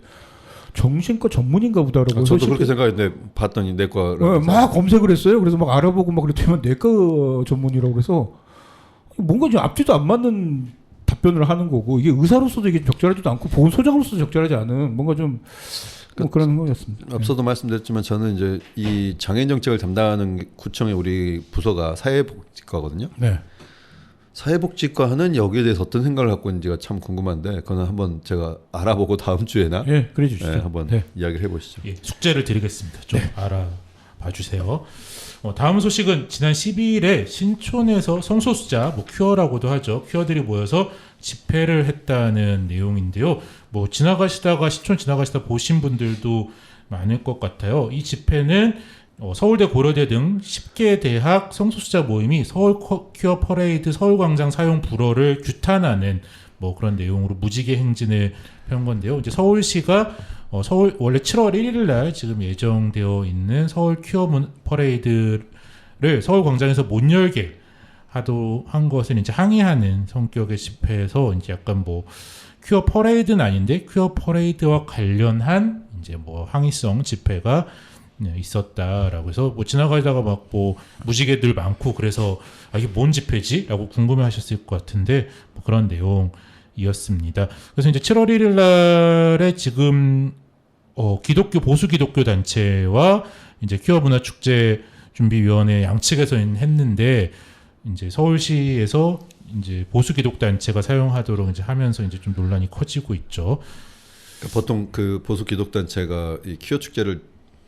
[SPEAKER 3] 정신과 전문인가 보다라고.
[SPEAKER 2] 저도 그렇게 생각했는데 봤더니 내과.
[SPEAKER 3] 막 검색을 했어요. 그래서 막 알아보고 막 그랬더니 내과 전문이라고 그래서 뭔가 좀 앞뒤도 안 맞는 답변을 하는 거고 이게 의사로서도 이게 적절하지도 않고 보건소장으로서도 적절하지 않은 뭔가 좀 뭐 그런 거였습니다.
[SPEAKER 2] 앞서도 말씀드렸지만 저는 이제 이 장애인 정책을 담당하는 구청의 우리 부서가 사회복지과거든요.
[SPEAKER 3] 네.
[SPEAKER 2] 사회복지과는 여기에 대해서 어떤 생각을 갖고 있는지가 참 궁금한데 그거는 한번 제가 알아보고 다음 주에나
[SPEAKER 3] 그래 주시죠.
[SPEAKER 2] 한번 이야기를 해보시죠.
[SPEAKER 1] 예, 숙제를 드리겠습니다. 좀 알아봐 주세요. 다음 소식은 지난 12일에 신촌에서 성소수자 큐어라고도 하죠. 큐어들이 모여서 집회를 했다는 내용인데요. 뭐 지나가시다가 신촌 지나가시다 보신 분들도 많을 것 같아요. 이 집회는 서울대, 고려대 등 10개 대학 성소수자 모임이 서울 큐어 퍼레이드 서울광장 사용 불허를 규탄하는 뭐 그런 내용으로 무지개 행진을 한 건데요. 이제 서울시가 서울 원래 7월 1일 날 지금 예정되어 있는 서울 큐어 퍼레이드를 서울광장에서 못 열게 한 것을 이제 항의하는 성격의 집회에서 이제 약간 뭐 큐어 퍼레이드는 아닌데 큐어 퍼레이드와 관련한 이제 뭐 항의성 집회가 있었다라고 해서 뭐 지나가다가 막 뭐 무지개들 많고 그래서 이게 뭔 집회지?라고 궁금해하셨을 것 같은데 뭐 그런 내용이었습니다. 그래서 이제 7월 1일 날에 지금 기독교 보수 기독교 단체와 이제 큐어 문화 축제 준비위원회 양측에서 했는데 이제 서울시에서 이제 보수 기독 단체가 사용하도록 이제 하면서 이제 좀 논란이 커지고 있죠.
[SPEAKER 2] 그러니까 보통 그 보수 기독 단체가 이 큐어 축제를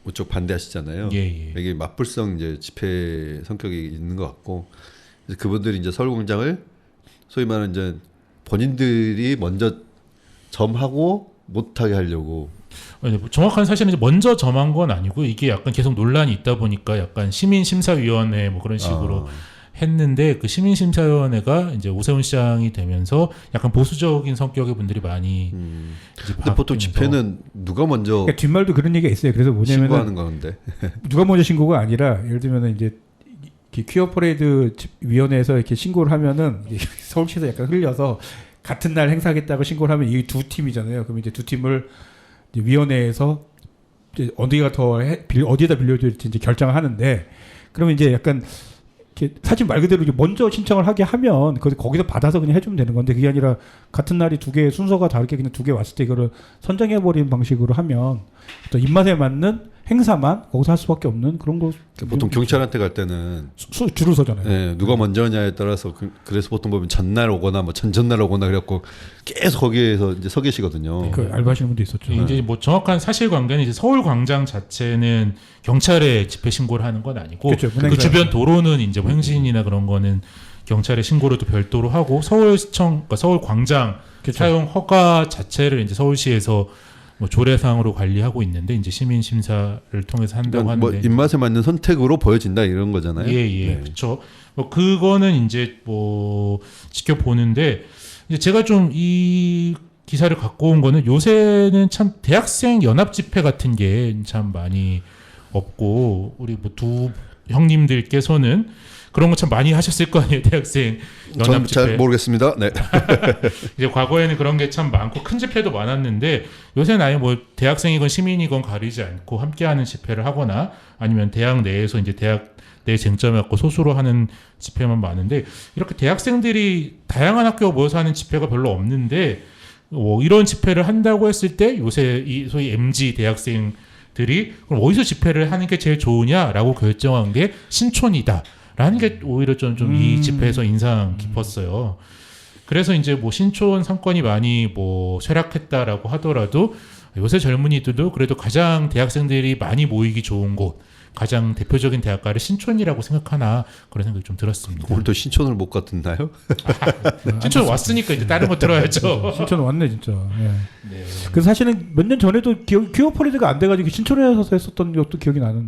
[SPEAKER 2] 무척 반대하시잖아요.
[SPEAKER 1] 예.
[SPEAKER 2] 이게 맞불성 이제 집회 성격이 있는 것 같고 그래서 그분들이 이제 서울광장을 소위 말하는 이제 본인들이 먼저 점하고 못하게 하려고.
[SPEAKER 1] 정확한 사실은 이제 먼저 점한 건 아니고 이게 약간 계속 논란이 있다 보니까 약간 시민심사위원회 뭐 그런 식으로 했는데 그 시민심사위원회가 이제 오세훈 시장이 되면서 약간 보수적인 성격의 분들이 많이 이제
[SPEAKER 2] 근데 보통 집회는 누가 먼저
[SPEAKER 3] 그러니까 뒷말도 그런 얘기가 있어요. 그래서 뭐냐면은
[SPEAKER 2] 신고하는 건데
[SPEAKER 3] 누가 먼저 신고가 아니라 예를 들면은 이제 퀴어 퍼레이드 위원회에서 이렇게 신고를 하면은 서울시에서 약간 흘려서 같은 날 행사하겠다고 신고를 하면 이 두 팀이잖아요. 그럼 이제 두 팀을 이제 위원회에서 이제 어디에다 빌려줄지 이제 결정을 하는데 그러면 이제 약간 이렇게 사실 말 그대로 이제 먼저 신청을 하게 하면 거기서 받아서 그냥 해주면 되는 건데 그게 아니라 같은 날이 두 개 순서가 다르게 그냥 두 개 왔을 때 이거를 선정해버리는 방식으로 하면 또 입맛에 맞는 행사만 거기서 할 수밖에 없는 그런 거.
[SPEAKER 2] 보통 경찰한테 갈 때는
[SPEAKER 3] 줄을 서잖아요.
[SPEAKER 2] 네, 누가 먼저냐에 따라서 그래서 보통 보면 전날 오거나 뭐 전전날 오거나 그래갖고 계속 거기에서 이제 서 계시거든요.
[SPEAKER 3] 그 알바하시는 분도 있었죠.
[SPEAKER 1] 이제 뭐 정확한 사실관계는 이제 서울광장 자체는 경찰에 집회 신고를 하는 건 아니고
[SPEAKER 3] 그렇죠,
[SPEAKER 1] 그 주변 도로는 이제 뭐 행진이나 그런 거는 경찰에 신고를 또 별도로 하고 서울시청, 그러니까 서울광장
[SPEAKER 3] 그렇죠.
[SPEAKER 1] 사용 허가 자체를 이제 서울시에서 뭐 조례상으로 관리하고 있는데 이제 시민 심사를 통해서 한다고 하는데
[SPEAKER 2] 뭐 입맛에 맞는 선택으로 보여진다 이런 거잖아요.
[SPEAKER 1] 네. 그렇죠. 뭐 그거는 이제 뭐 지켜보는데 이제 제가 좀 이 기사를 갖고 온 거는 요새는 참 대학생 연합 집회 같은 게 참 많이 없고 우리 뭐 형님들께서는 그런 거 참 많이 하셨을 거 아니에요. 대학생
[SPEAKER 2] 저는
[SPEAKER 1] 연합
[SPEAKER 2] 잘
[SPEAKER 1] 집회.
[SPEAKER 2] 모르겠습니다. 네.
[SPEAKER 1] 이제 과거에는 그런 게 참 많고 큰 집회도 많았는데 요새는 아예 뭐 대학생이건 시민이건 가리지 않고 함께하는 집회를 하거나 아니면 대학 내에서 이제 대학 내 쟁점을 갖고 소수로 하는 집회만 많은데 이렇게 대학생들이 다양한 학교가 모여서 하는 집회가 별로 없는데 이런 집회를 한다고 했을 때 요새 이 소위 MZ 대학생들이 그럼 어디서 집회를 하는 게 제일 좋으냐라고 결정한 게 신촌이다. 라는 게 오히려 좀 이 집회에서 인상 깊었어요. 그래서 이제 뭐 신촌 상권이 많이 뭐 쇠락했다라고 하더라도 요새 젊은이들도 그래도 가장 대학생들이 많이 모이기 좋은 곳, 가장 대표적인 대학가를 신촌이라고 생각하나 그런 생각이 좀 들었습니다.
[SPEAKER 2] 오늘도 신촌을 못 갔나요?
[SPEAKER 1] 신촌 왔으니까 이제 다른 거 들어야죠.
[SPEAKER 3] 신촌 왔네 진짜. 예.
[SPEAKER 1] 네.
[SPEAKER 3] 그 사실은 몇 년 전에도 기업 퍼레이드가 안 돼가지고 신촌에서 했었던 것도 기억이 나요.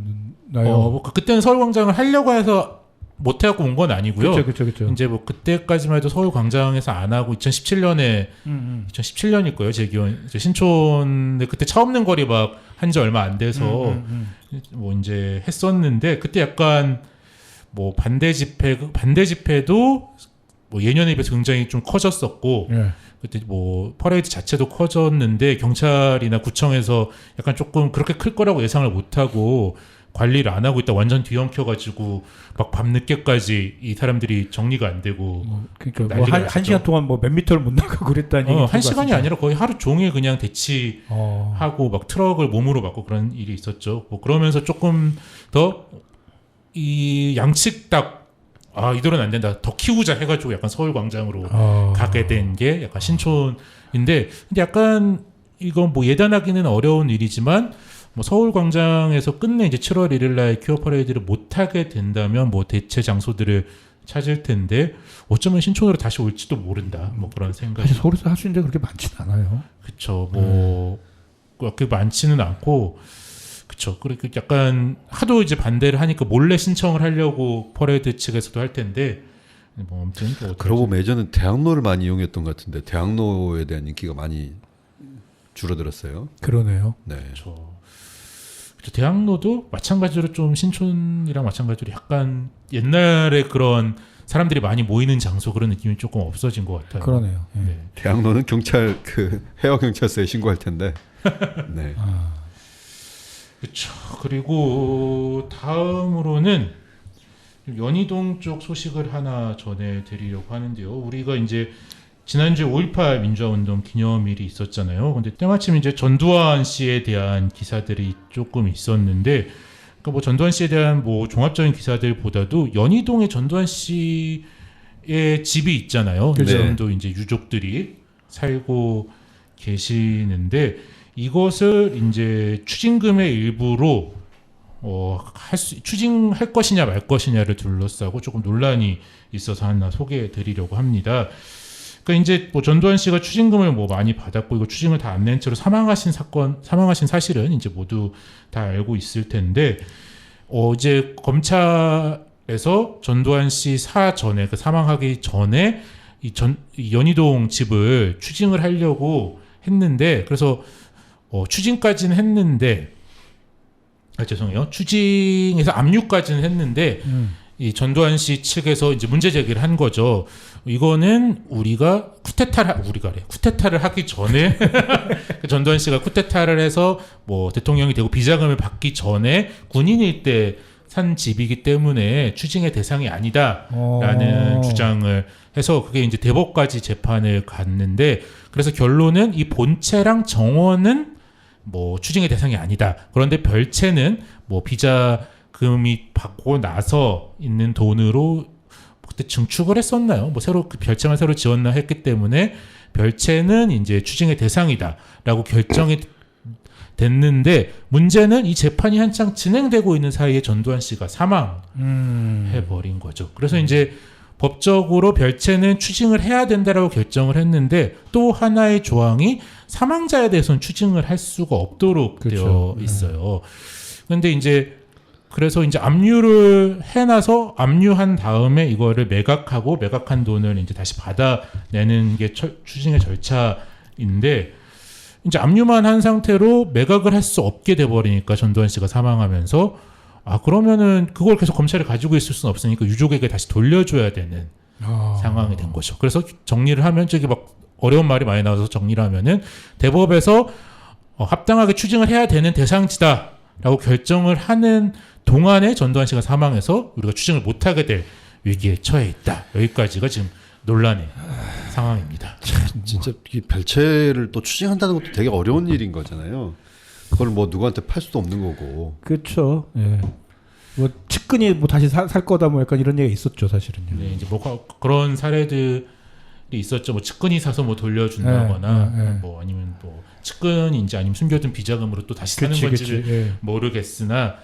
[SPEAKER 1] 뭐 그때는 서울광장을 하려고 해서 못 해갖고 온 건 아니고요.
[SPEAKER 3] 그렇죠.
[SPEAKER 1] 이제 뭐 그때까지만 해도 서울광장에서 안 하고 2017년에 2017년일 거예요. 제 기억. 이제 신촌에 그때 차 없는 거리 막 한 지 얼마 안 돼서 뭐 이제 했었는데 그때 약간 뭐 반대 집회도 뭐 예년에 비해서 굉장히 좀 커졌었고
[SPEAKER 3] 예.
[SPEAKER 1] 그때 뭐 퍼레이드 자체도 커졌는데 경찰이나 구청에서 약간 조금 그렇게 클 거라고 예상을 못 하고 관리를 안 하고 있다 완전 뒤엉켜가지고 막 밤늦게까지 이 사람들이 정리가 안 되고
[SPEAKER 3] 그러니까 뭐
[SPEAKER 1] 난리가
[SPEAKER 3] 한
[SPEAKER 1] 났었죠.
[SPEAKER 3] 시간 동안 뭐 몇 미터를 못 나가고 그랬다는 얘기.
[SPEAKER 1] 한 시간이 아니라 거의 하루 종일 그냥 대치하고 막 트럭을 몸으로 막고 그런 일이 있었죠. 뭐 그러면서 조금 더 이 양측 딱 이대로는 안 된다. 더 키우자 해가지고 약간 서울광장으로 가게 된 게 약간 신촌인데 근데 약간 이건 뭐 예단하기는 어려운 일이지만 뭐 서울광장에서 끝내 이제 7월 1일 날 퀴어 퍼레이드를 못 하게 된다면 뭐 대체 장소들을 찾을 텐데 어쩌면 신촌으로 다시 올지도 모른다. 뭐 그런 생각이.
[SPEAKER 3] 사실 서울에서 할 수 있는 데 그렇게 많지는 않아요.
[SPEAKER 1] 그렇죠. 뭐 그렇게 많지는 않고 그렇죠. 그리고 약간 하도 이제 반대를 하니까 몰래 신청을 하려고 퍼레이드 측에서도 할 텐데 뭐 아무튼
[SPEAKER 2] 그러고 예전엔 대학로를 많이 이용했던 것 같은데 대학로에 대한 인기가 많이 줄어들었어요.
[SPEAKER 3] 그러네요.
[SPEAKER 2] 네.
[SPEAKER 1] 그렇죠. 대학로도 마찬가지로 좀 신촌이랑 마찬가지로 약간 옛날에 그런 사람들이 많이 모이는 장소 그런 느낌이 조금 없어진 것 같아요.
[SPEAKER 3] 그러네요. 예.
[SPEAKER 1] 네.
[SPEAKER 2] 대학로는 경찰 해와 경찰서에 신고할 텐데. 네.
[SPEAKER 1] 그렇죠. 그리고 다음으로는 연희동 쪽 소식을 하나 전해드리려고 하는데요. 우리가 이제 지난주에 5.18 민주화운동 기념일이 있었잖아요. 근데 때마침 이제 전두환 씨에 대한 기사들이 조금 있었는데, 그러니까 뭐 전두환 씨에 대한 뭐 종합적인 기사들보다도 연희동에 전두환 씨의 집이 있잖아요.
[SPEAKER 2] 그렇죠.
[SPEAKER 1] 지금도 이제 유족들이 살고 계시는데 이것을 이제 추징금의 일부로 추징할 것이냐 말 것이냐를 둘러싸고 조금 논란이 있어서 하나 소개해드리려고 합니다. 그러니까 이제 뭐 전두환 씨가 추징금을 뭐 많이 받았고 이거 추징을 다 안 낸 채로 사망하신 사실은 이제 모두 다 알고 있을 텐데 이제 검찰에서 전두환 씨 사전에 그 사망하기 전에 이 연희동 집을 추징을 하려고 했는데 그래서 추징까지는 했는데 죄송해요. 추징에서 압류까지는 했는데 이 전두환 씨 측에서 이제 문제 제기를 한 거죠. 이거는 우리가 쿠데타를 하기 전에 전두환 씨가 쿠데타를 해서 뭐 대통령이 되고 비자금을 받기 전에 군인일 때 산 집이기 때문에 추징의 대상이 아니다라는 주장을 해서 그게 이제 대법까지 재판을 갔는데 그래서 결론은 이 본체랑 정원은 뭐 추징의 대상이 아니다. 그런데 별채는 뭐 비자금이 받고 나서 있는 돈으로 그때 증축을 했었나요? 뭐 새로 그 별채만 새로 지었나 했기 때문에 별채는 이제 추징의 대상이다라고 결정이 됐는데 문제는 이 재판이 한창 진행되고 있는 사이에 전두환 씨가 사망해버린 거죠. 그래서 이제 법적으로 별채는 추징을 해야 된다라고 결정을 했는데 또 하나의 조항이 사망자에 대해서는 추징을 할 수가 없도록
[SPEAKER 3] 그렇죠.
[SPEAKER 1] 되어 있어요. 그런데 이제 그래서 이제 압류를 해놔서 압류한 다음에 이거를 매각한 돈을 이제 다시 받아내는 게 추징의 절차인데 이제 압류만 한 상태로 매각을 할 수 없게 돼버리니까 전두환 씨가 사망하면서 그러면은 그걸 계속 검찰이 가지고 있을 수는 없으니까 유족에게 다시 돌려줘야 되는 상황이 된 거죠. 그래서 정리를 하면 저기 막 어려운 말이 많이 나와서 정리를 하면은 대법에서 합당하게 추징을 해야 되는 대상지다라고 결정을 하는 동안에 전두환 씨가 사망해서 우리가 추징을 못하게 될 위기에 처해 있다. 여기까지가 지금 논란의 상황입니다.
[SPEAKER 2] 진짜 이 별채를 또 추징한다는 것도 되게 어려운 일인 거잖아요. 그걸 뭐 누구한테 팔 수도 없는 거고.
[SPEAKER 3] 그렇죠. 예. 뭐 측근이 뭐 다시 살 거다 뭐 약간 이런 얘기가 있었죠, 사실은요.
[SPEAKER 1] 네, 이제 뭐 그런 사례들이 있었죠. 뭐 측근이 사서 뭐 돌려준다거나 뭐 아니면 뭐 측근인지 아니면 숨겨둔 비자금으로 또 다시 사는 건지를
[SPEAKER 3] 예.
[SPEAKER 1] 모르겠으나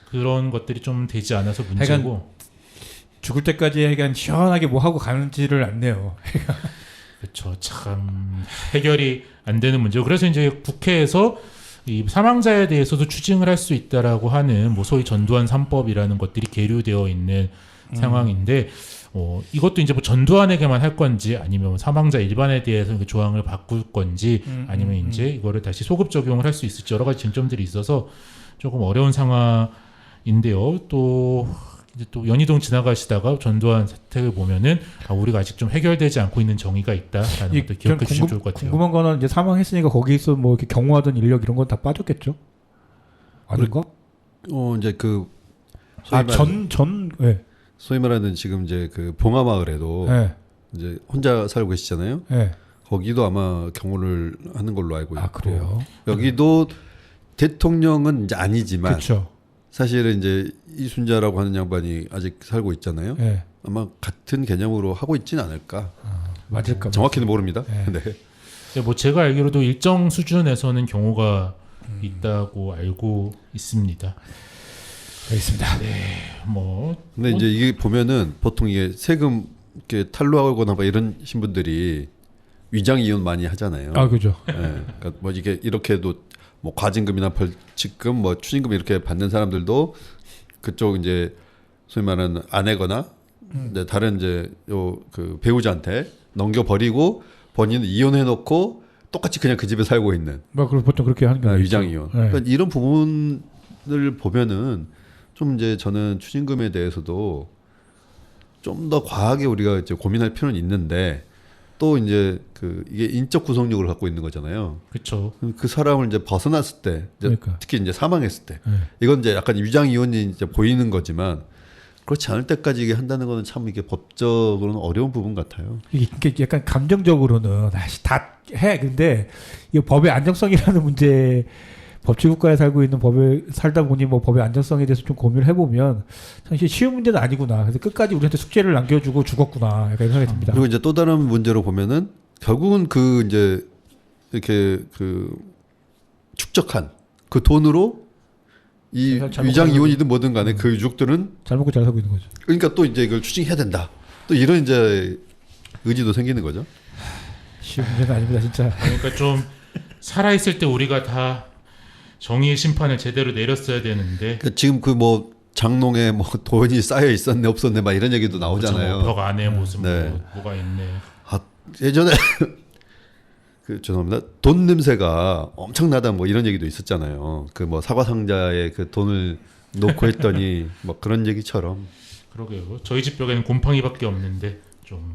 [SPEAKER 1] 그런 것들이 좀 되지 않아서 문제고.
[SPEAKER 3] 죽을 때까지 약간 시원하게 뭐 하고 가는지를 않네요.
[SPEAKER 1] 그렇죠. 참 해결이 안 되는 문제고. 그래서 이제 국회에서 이 사망자에 대해서도 추징을 할 수 있다라고 하는 뭐 소위 전두환 3법이라는 것들이 계류되어 있는 상황인데 이것도 이제 뭐 전두환에게만 할 건지 아니면 사망자 일반에 대해서 조항을 바꿀 건지 아니면 이제 이거를 다시 소급 적용을 할 수 있을지 여러 가지 쟁점들이 있어서 조금 어려운 상황인데요. 또 이제 또 연희동 지나가시다가 전두환 사택을 보면은 우리가 아직 좀 해결되지 않고 있는 정의가 있다라는 것도 기억해 주시면 좋을 것 같아요.
[SPEAKER 3] 궁금한 거는 이제 사망했으니까 거기서 뭐 이렇게 경호하던 인력 이런 건 다 빠졌겠죠? 아닌가?
[SPEAKER 2] 이제 그
[SPEAKER 3] 예.
[SPEAKER 2] 소위 말하는 지금 이제 그 봉하마을에도 이제 혼자 살고 계시잖아요. 거기도 아마 경호를 하는 걸로 알고 있고.
[SPEAKER 3] 그래요?
[SPEAKER 2] 여기도 대통령은 이제 아니지만
[SPEAKER 3] 그렇죠.
[SPEAKER 2] 사실은 이제 이순자라고 하는 양반이 아직 살고 있잖아요. 아마 같은 개념으로 하고 있지는 않을까.
[SPEAKER 3] 맞을까?
[SPEAKER 2] 정확히는 모릅니다. 네.
[SPEAKER 1] 네, 뭐 제가 알기로도 일정 수준에서는 경우가 있다고 알고 있습니다.
[SPEAKER 3] 알겠습니다.
[SPEAKER 1] 네, 뭐
[SPEAKER 2] 근데 이제 이게 보면은 보통 이게 세금 이렇게 탈루하거나 막 이런 신분들이 위장 이혼 많이 하잖아요.
[SPEAKER 3] 그죠.
[SPEAKER 2] 네. 그러니까 뭐 이게 이렇게도 뭐 과징금이나 벌칙금, 뭐 추징금 이렇게 받는 사람들도 그쪽 이제 소위 말하는 아내거나 이제 다른 이제 요 그 배우자한테 넘겨버리고 본인은 이혼해놓고 똑같이 그냥 그 집에 살고 있는.
[SPEAKER 3] 그럼 보통 그렇게 하는 게
[SPEAKER 2] 위장 이혼. 그러니까 이런 부분을 보면은 좀 이제 저는 추징금에 대해서도 좀 더 과하게 우리가 이제 고민할 필요는 있는데. 또 이제 그 이게 인적 구속력을 갖고 있는 거잖아요.
[SPEAKER 1] 그렇죠.
[SPEAKER 2] 그 사람을 이제 벗어났을 때, 이제
[SPEAKER 3] 그러니까.
[SPEAKER 2] 특히 이제 사망했을 때, 이건 이제 약간 위장 이혼이 이제 보이는 거지만 그렇지 않을 때까지 이게 한다는 거는 참 이게 법적으로는 어려운 부분 같아요.
[SPEAKER 3] 이게 약간 감정적으로는 다 해. 근데 이 법의 안정성이라는 문제. 법치국가에 살고 있는 법에 살다 보니 뭐 법의 안정성에 대해서 좀 고민을 해보면 사실 쉬운 문제는 아니구나. 그래서 끝까지 우리한테 숙제를 남겨주고 죽었구나. 약간 이런 생각이 듭니다.
[SPEAKER 2] 그리고 이제 또 다른 문제로 보면은 결국은 그 이제 이렇게 그 축적한 그 돈으로 이 위장 이혼이든 뭐든 간에 그 유족들은
[SPEAKER 3] 잘 먹고 잘 살고 있는 거죠.
[SPEAKER 2] 그러니까 또 이제 이걸 추징해야 된다. 또 이런 이제 의지도 생기는 거죠.
[SPEAKER 3] 쉬운 문제는 아닙니다, 진짜.
[SPEAKER 1] 그러니까 좀 살아있을 때 우리가 다 정의의 심판을 제대로 내렸어야 되는데
[SPEAKER 2] 그러니까 지금 그 뭐 장롱에 뭐 돈이 쌓여 있었네 없었네 막 이런 얘기도 나오잖아요.
[SPEAKER 1] 벽 안에 무슨
[SPEAKER 2] 네.
[SPEAKER 1] 뭐가 있네.
[SPEAKER 2] 예전에 그 죄송합니다. 돈 냄새가 엄청나다 뭐 이런 얘기도 있었잖아요. 그 뭐 사과 상자에 그 돈을 놓고 했더니 뭐 그런 얘기처럼.
[SPEAKER 1] 그러게요. 저희 집 벽에는 곰팡이밖에 없는데 좀.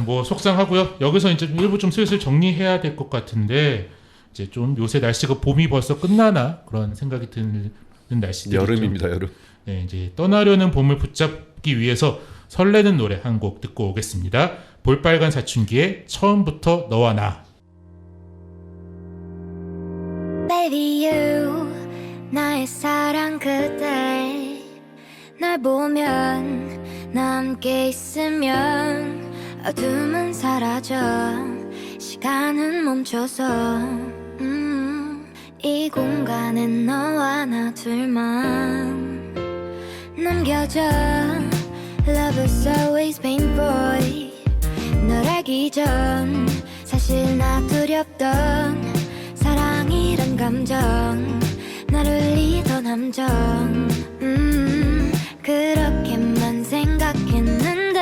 [SPEAKER 1] 뭐 속상하고요. 여기서 이제 일부 좀 슬슬 정리해야 될 것 같은데. 이제 좀 요새 날씨가 봄이 벌써 끝나나 그런 생각이 드는 날씨들이
[SPEAKER 2] 여름입니다, 여름.
[SPEAKER 1] 네, 이제 떠나려는 봄을 붙잡기 위해서 설레는 노래 한 곡 듣고 오겠습니다. 볼빨간 사춘기의 처음부터 너와 나.
[SPEAKER 6] Baby you 나의 사랑 그대 날 보면 나 함께 있으면 어둠은 사라져 시간은 멈춰서 이 공간엔 너와 나 둘만 남겨져 Love is always painful 널 알기 전 사실 나 두렵던 사랑이란 감정 날 울리던 함정 그렇게만 생각했는데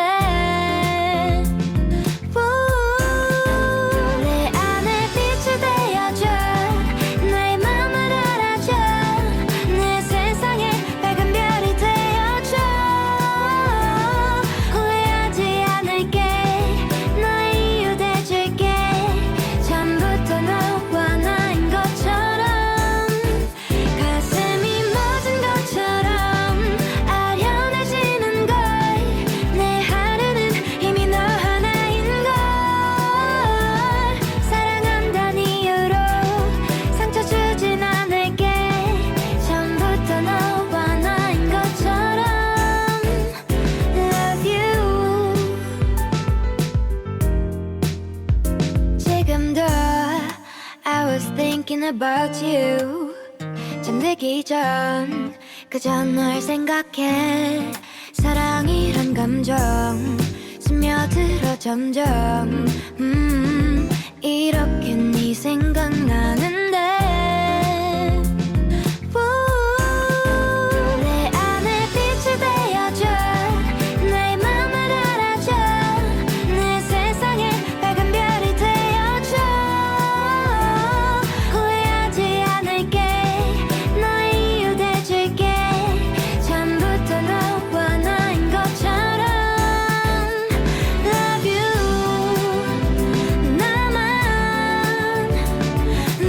[SPEAKER 6] about you 잠들기 전 그저 널 생각해 사랑이란 감정 스며들어 점점 이렇게 네 생각나는데 내 안에 빛이 되어줘 나의 맘을 알아줘 내 세상에 밝은 별이 되어줘 후회하지 않을게 너의 이유 돼줄게 처음부터 너와 나인 것처럼 Love you 나만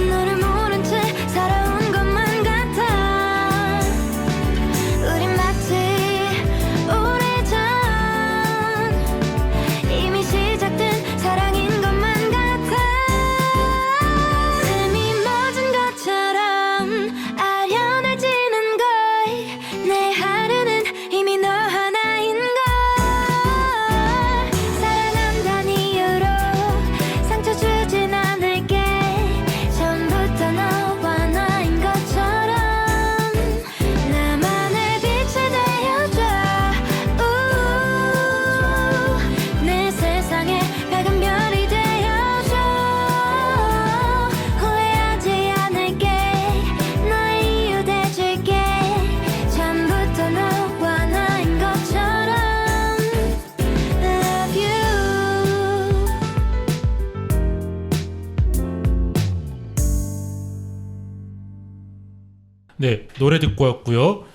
[SPEAKER 6] 너를 모른 채 살아온 것만 같아 우린 마치 오래전 이미 시작된 사랑인 것만 같아 숨이 멎은 것처럼 아련해지는 걸 내 하루는 이미 너 하나인 걸 사랑한다는 이유로 상처 주진 않을게 처음부터 너와 나인 것처럼 나만의 빛이 되어줘 내 세상에 밝은 별이 되어줘 후회하지 않을게 너의 이유 돼줄게 처음부터 너와 나인 것처럼 Love you
[SPEAKER 1] 네, 노래 듣고 왔고요.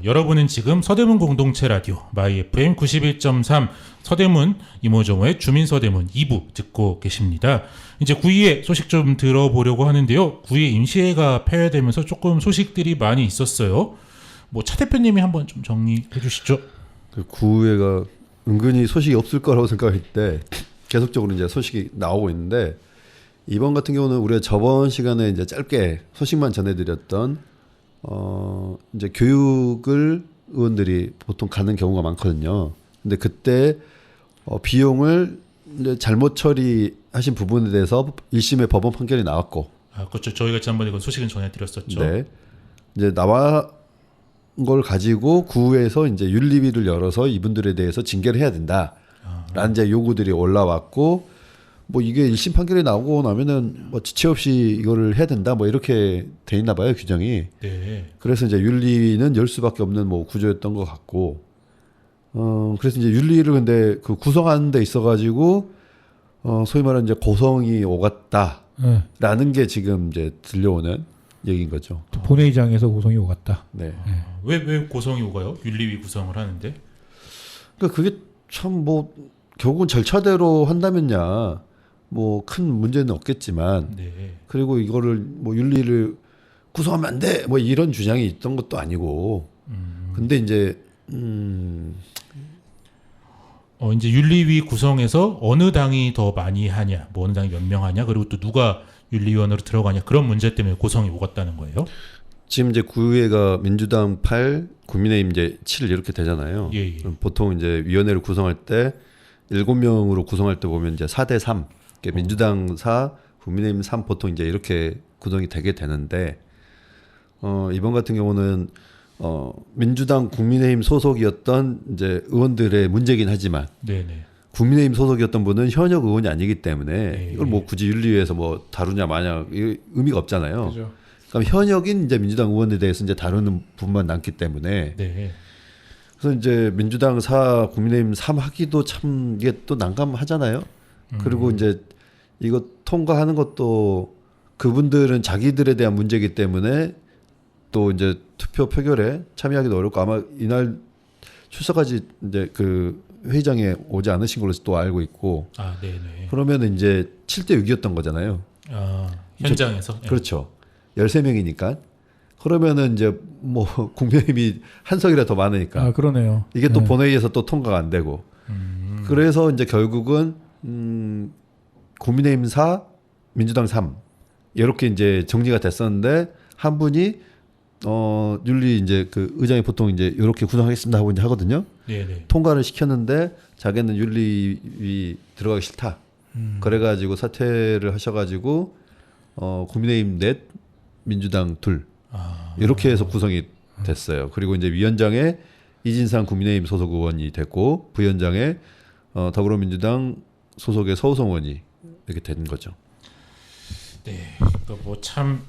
[SPEAKER 1] 여러분은 지금 서대문 공동체 라디오 마이 FM 91.3 서대문 이모저모의 주민서대문 2부 듣고 계십니다. 이제 구의회 소식 좀 들어보려고 하는데요. 구의회 임시회가 폐회되면서 조금 소식들이 많이 있었어요. 뭐 차 대표님이 한번 좀 정리해 주시죠.
[SPEAKER 2] 그 구의회가 은근히 소식이 없을 거라고 생각할 때 계속적으로 이제 소식이 나오고 있는데 이번 같은 경우는 우리가 저번 시간에 이제 짧게 소식만 전해드렸던 이제 교육을 의원들이 보통 가는 경우가 많거든요. 근데 그때 비용을 이제 잘못 처리하신 부분에 대해서 1심의 법원 판결이 나왔고,
[SPEAKER 1] 그렇죠. 저희가 지난번에 그 소식은 전해드렸었죠.
[SPEAKER 2] 네, 이제 나와 걸 가지고 구에서 이제 윤리위를 열어서 이분들에 대해서 징계를 해야 된다라는 이제 요구들이 올라왔고, 뭐 이게 1심 판결이 나오고 나면은 뭐 지체 없이 이거를 해야 된다 뭐 이렇게 돼 있나 봐요, 규정이.
[SPEAKER 1] 네.
[SPEAKER 2] 그래서 이제 윤리위는 열 수밖에 없는 뭐 구조였던 것 같고, 그래서 이제 윤리위를 근데 그 구성하는 데 있어가지고 소위 말하는 이제 고성이 오갔다라는 게 지금 이제 들려오는 얘기인 거죠.
[SPEAKER 3] 본회의장에서 고성이 오갔다.
[SPEAKER 2] 네.
[SPEAKER 1] 왜 고성이 오가요? 윤리위 구성을 하는데?
[SPEAKER 2] 그러니까 그게 참 뭐 결국은 절차대로 한다면야 뭐 큰 문제는 없겠지만,
[SPEAKER 1] 네.
[SPEAKER 2] 그리고 이거를 뭐 윤리를 구성하면 안 돼 뭐 이런 주장이 있던 것도 아니고, 근데 이제
[SPEAKER 1] 이제 윤리위 구성에서 어느 당이 더 많이 하냐, 뭐 어느 당이 몇 명 하냐, 그리고 또 누가 윤리위원으로 들어가냐, 그런 문제 때문에 고성이 오갔다는 거예요.
[SPEAKER 2] 지금 이제 구의회가 민주당 8, 국민의힘 이제 7 이렇게 되잖아요.
[SPEAKER 1] 예.
[SPEAKER 2] 그럼 보통 이제 위원회를 구성할 때 7명으로 구성할 때 보면 이제 4대 3, 그러니까 민주당 4, 국민의힘 3 보통 이제 이렇게 구성이 되게 되는데, 이번 같은 경우는 민주당 국민의힘 소속이었던 이제 의원들의 문제긴 하지만,
[SPEAKER 1] 네네.
[SPEAKER 2] 국민의힘 소속이었던 분은 현역 의원이 아니기 때문에
[SPEAKER 1] 네.
[SPEAKER 2] 이걸 뭐 굳이 윤리위에서 뭐 다루냐 마냐 의미가 없잖아요.
[SPEAKER 3] 그죠.
[SPEAKER 2] 그럼 현역인 이제 민주당 의원에 대해서 이제 다루는 부분만 남기 때문에,
[SPEAKER 1] 네.
[SPEAKER 2] 그래서 이제 민주당 4, 국민의힘 3 하기도 참 이게 또 난감하잖아요. 그리고 이제 이거 통과하는 것도 그분들은 자기들에 대한 문제이기 때문에 또 이제 투표 표결에 참여하기도 어렵고, 아마 이날 출석하지 이제 그 회의장에 오지 않으신 걸로 또 알고 있고,
[SPEAKER 1] 네네.
[SPEAKER 2] 그러면 이제 7대 6이었던 거잖아요.
[SPEAKER 1] 현장에서.
[SPEAKER 2] 그렇죠. 13명이니까. 그러면은 이제 뭐 국민의힘이 한 석이라 더 많으니까.
[SPEAKER 3] 그러네요.
[SPEAKER 2] 이게 또 본회의에서 또 통과가 안 되고. 그래서 이제 결국은 국민의힘 4, 민주당 3 이렇게 이제 정리가 됐었는데, 한 분이 윤리 이제 그 의장이 보통 이제 이렇게 구성하겠습니다 하고 이제 하거든요.
[SPEAKER 1] 네네.
[SPEAKER 2] 통과를 시켰는데 자기는 윤리위 들어가기 싫다. 그래가지고 사퇴를 하셔가지고 국민의힘 넷, 민주당 둘 이렇게 해서 구성이 됐어요. 그리고 이제 위원장에 이진상 국민의힘 소속 의원이 됐고 부위원장에 더불어민주당 소속의 서우성 의원이 이렇게 된 거죠.
[SPEAKER 1] 네, 그러니까 뭐참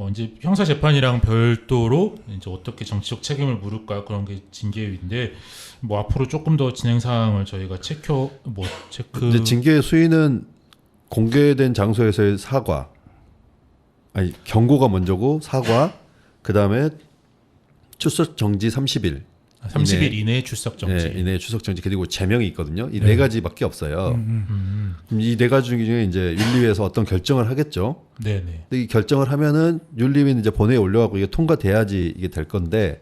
[SPEAKER 1] 이제 형사 재판이랑 별도로 이제 어떻게 정치적 책임을 물을까 그런 게 징계위인데 뭐 앞으로 조금 더 진행 사항을 저희가 체크.
[SPEAKER 2] 이제 징계 수위는 공개된 장소에서의 사과, 아니 경고가 먼저고 사과, 그 다음에 출석 정지 30일.
[SPEAKER 1] 30일 이내에 출석 정지.
[SPEAKER 2] 네, 이내 출석 정지 그리고 제명이 있거든요. 이 네 가지밖에 없어요. 이 네 가지 중에 이제 윤리위에서 어떤 결정을 하겠죠.
[SPEAKER 1] 네네.
[SPEAKER 2] 근데 이 결정을 하면은 윤리위는 이제 본회의에 올려가고 이게 통과돼야지 이게 될 건데,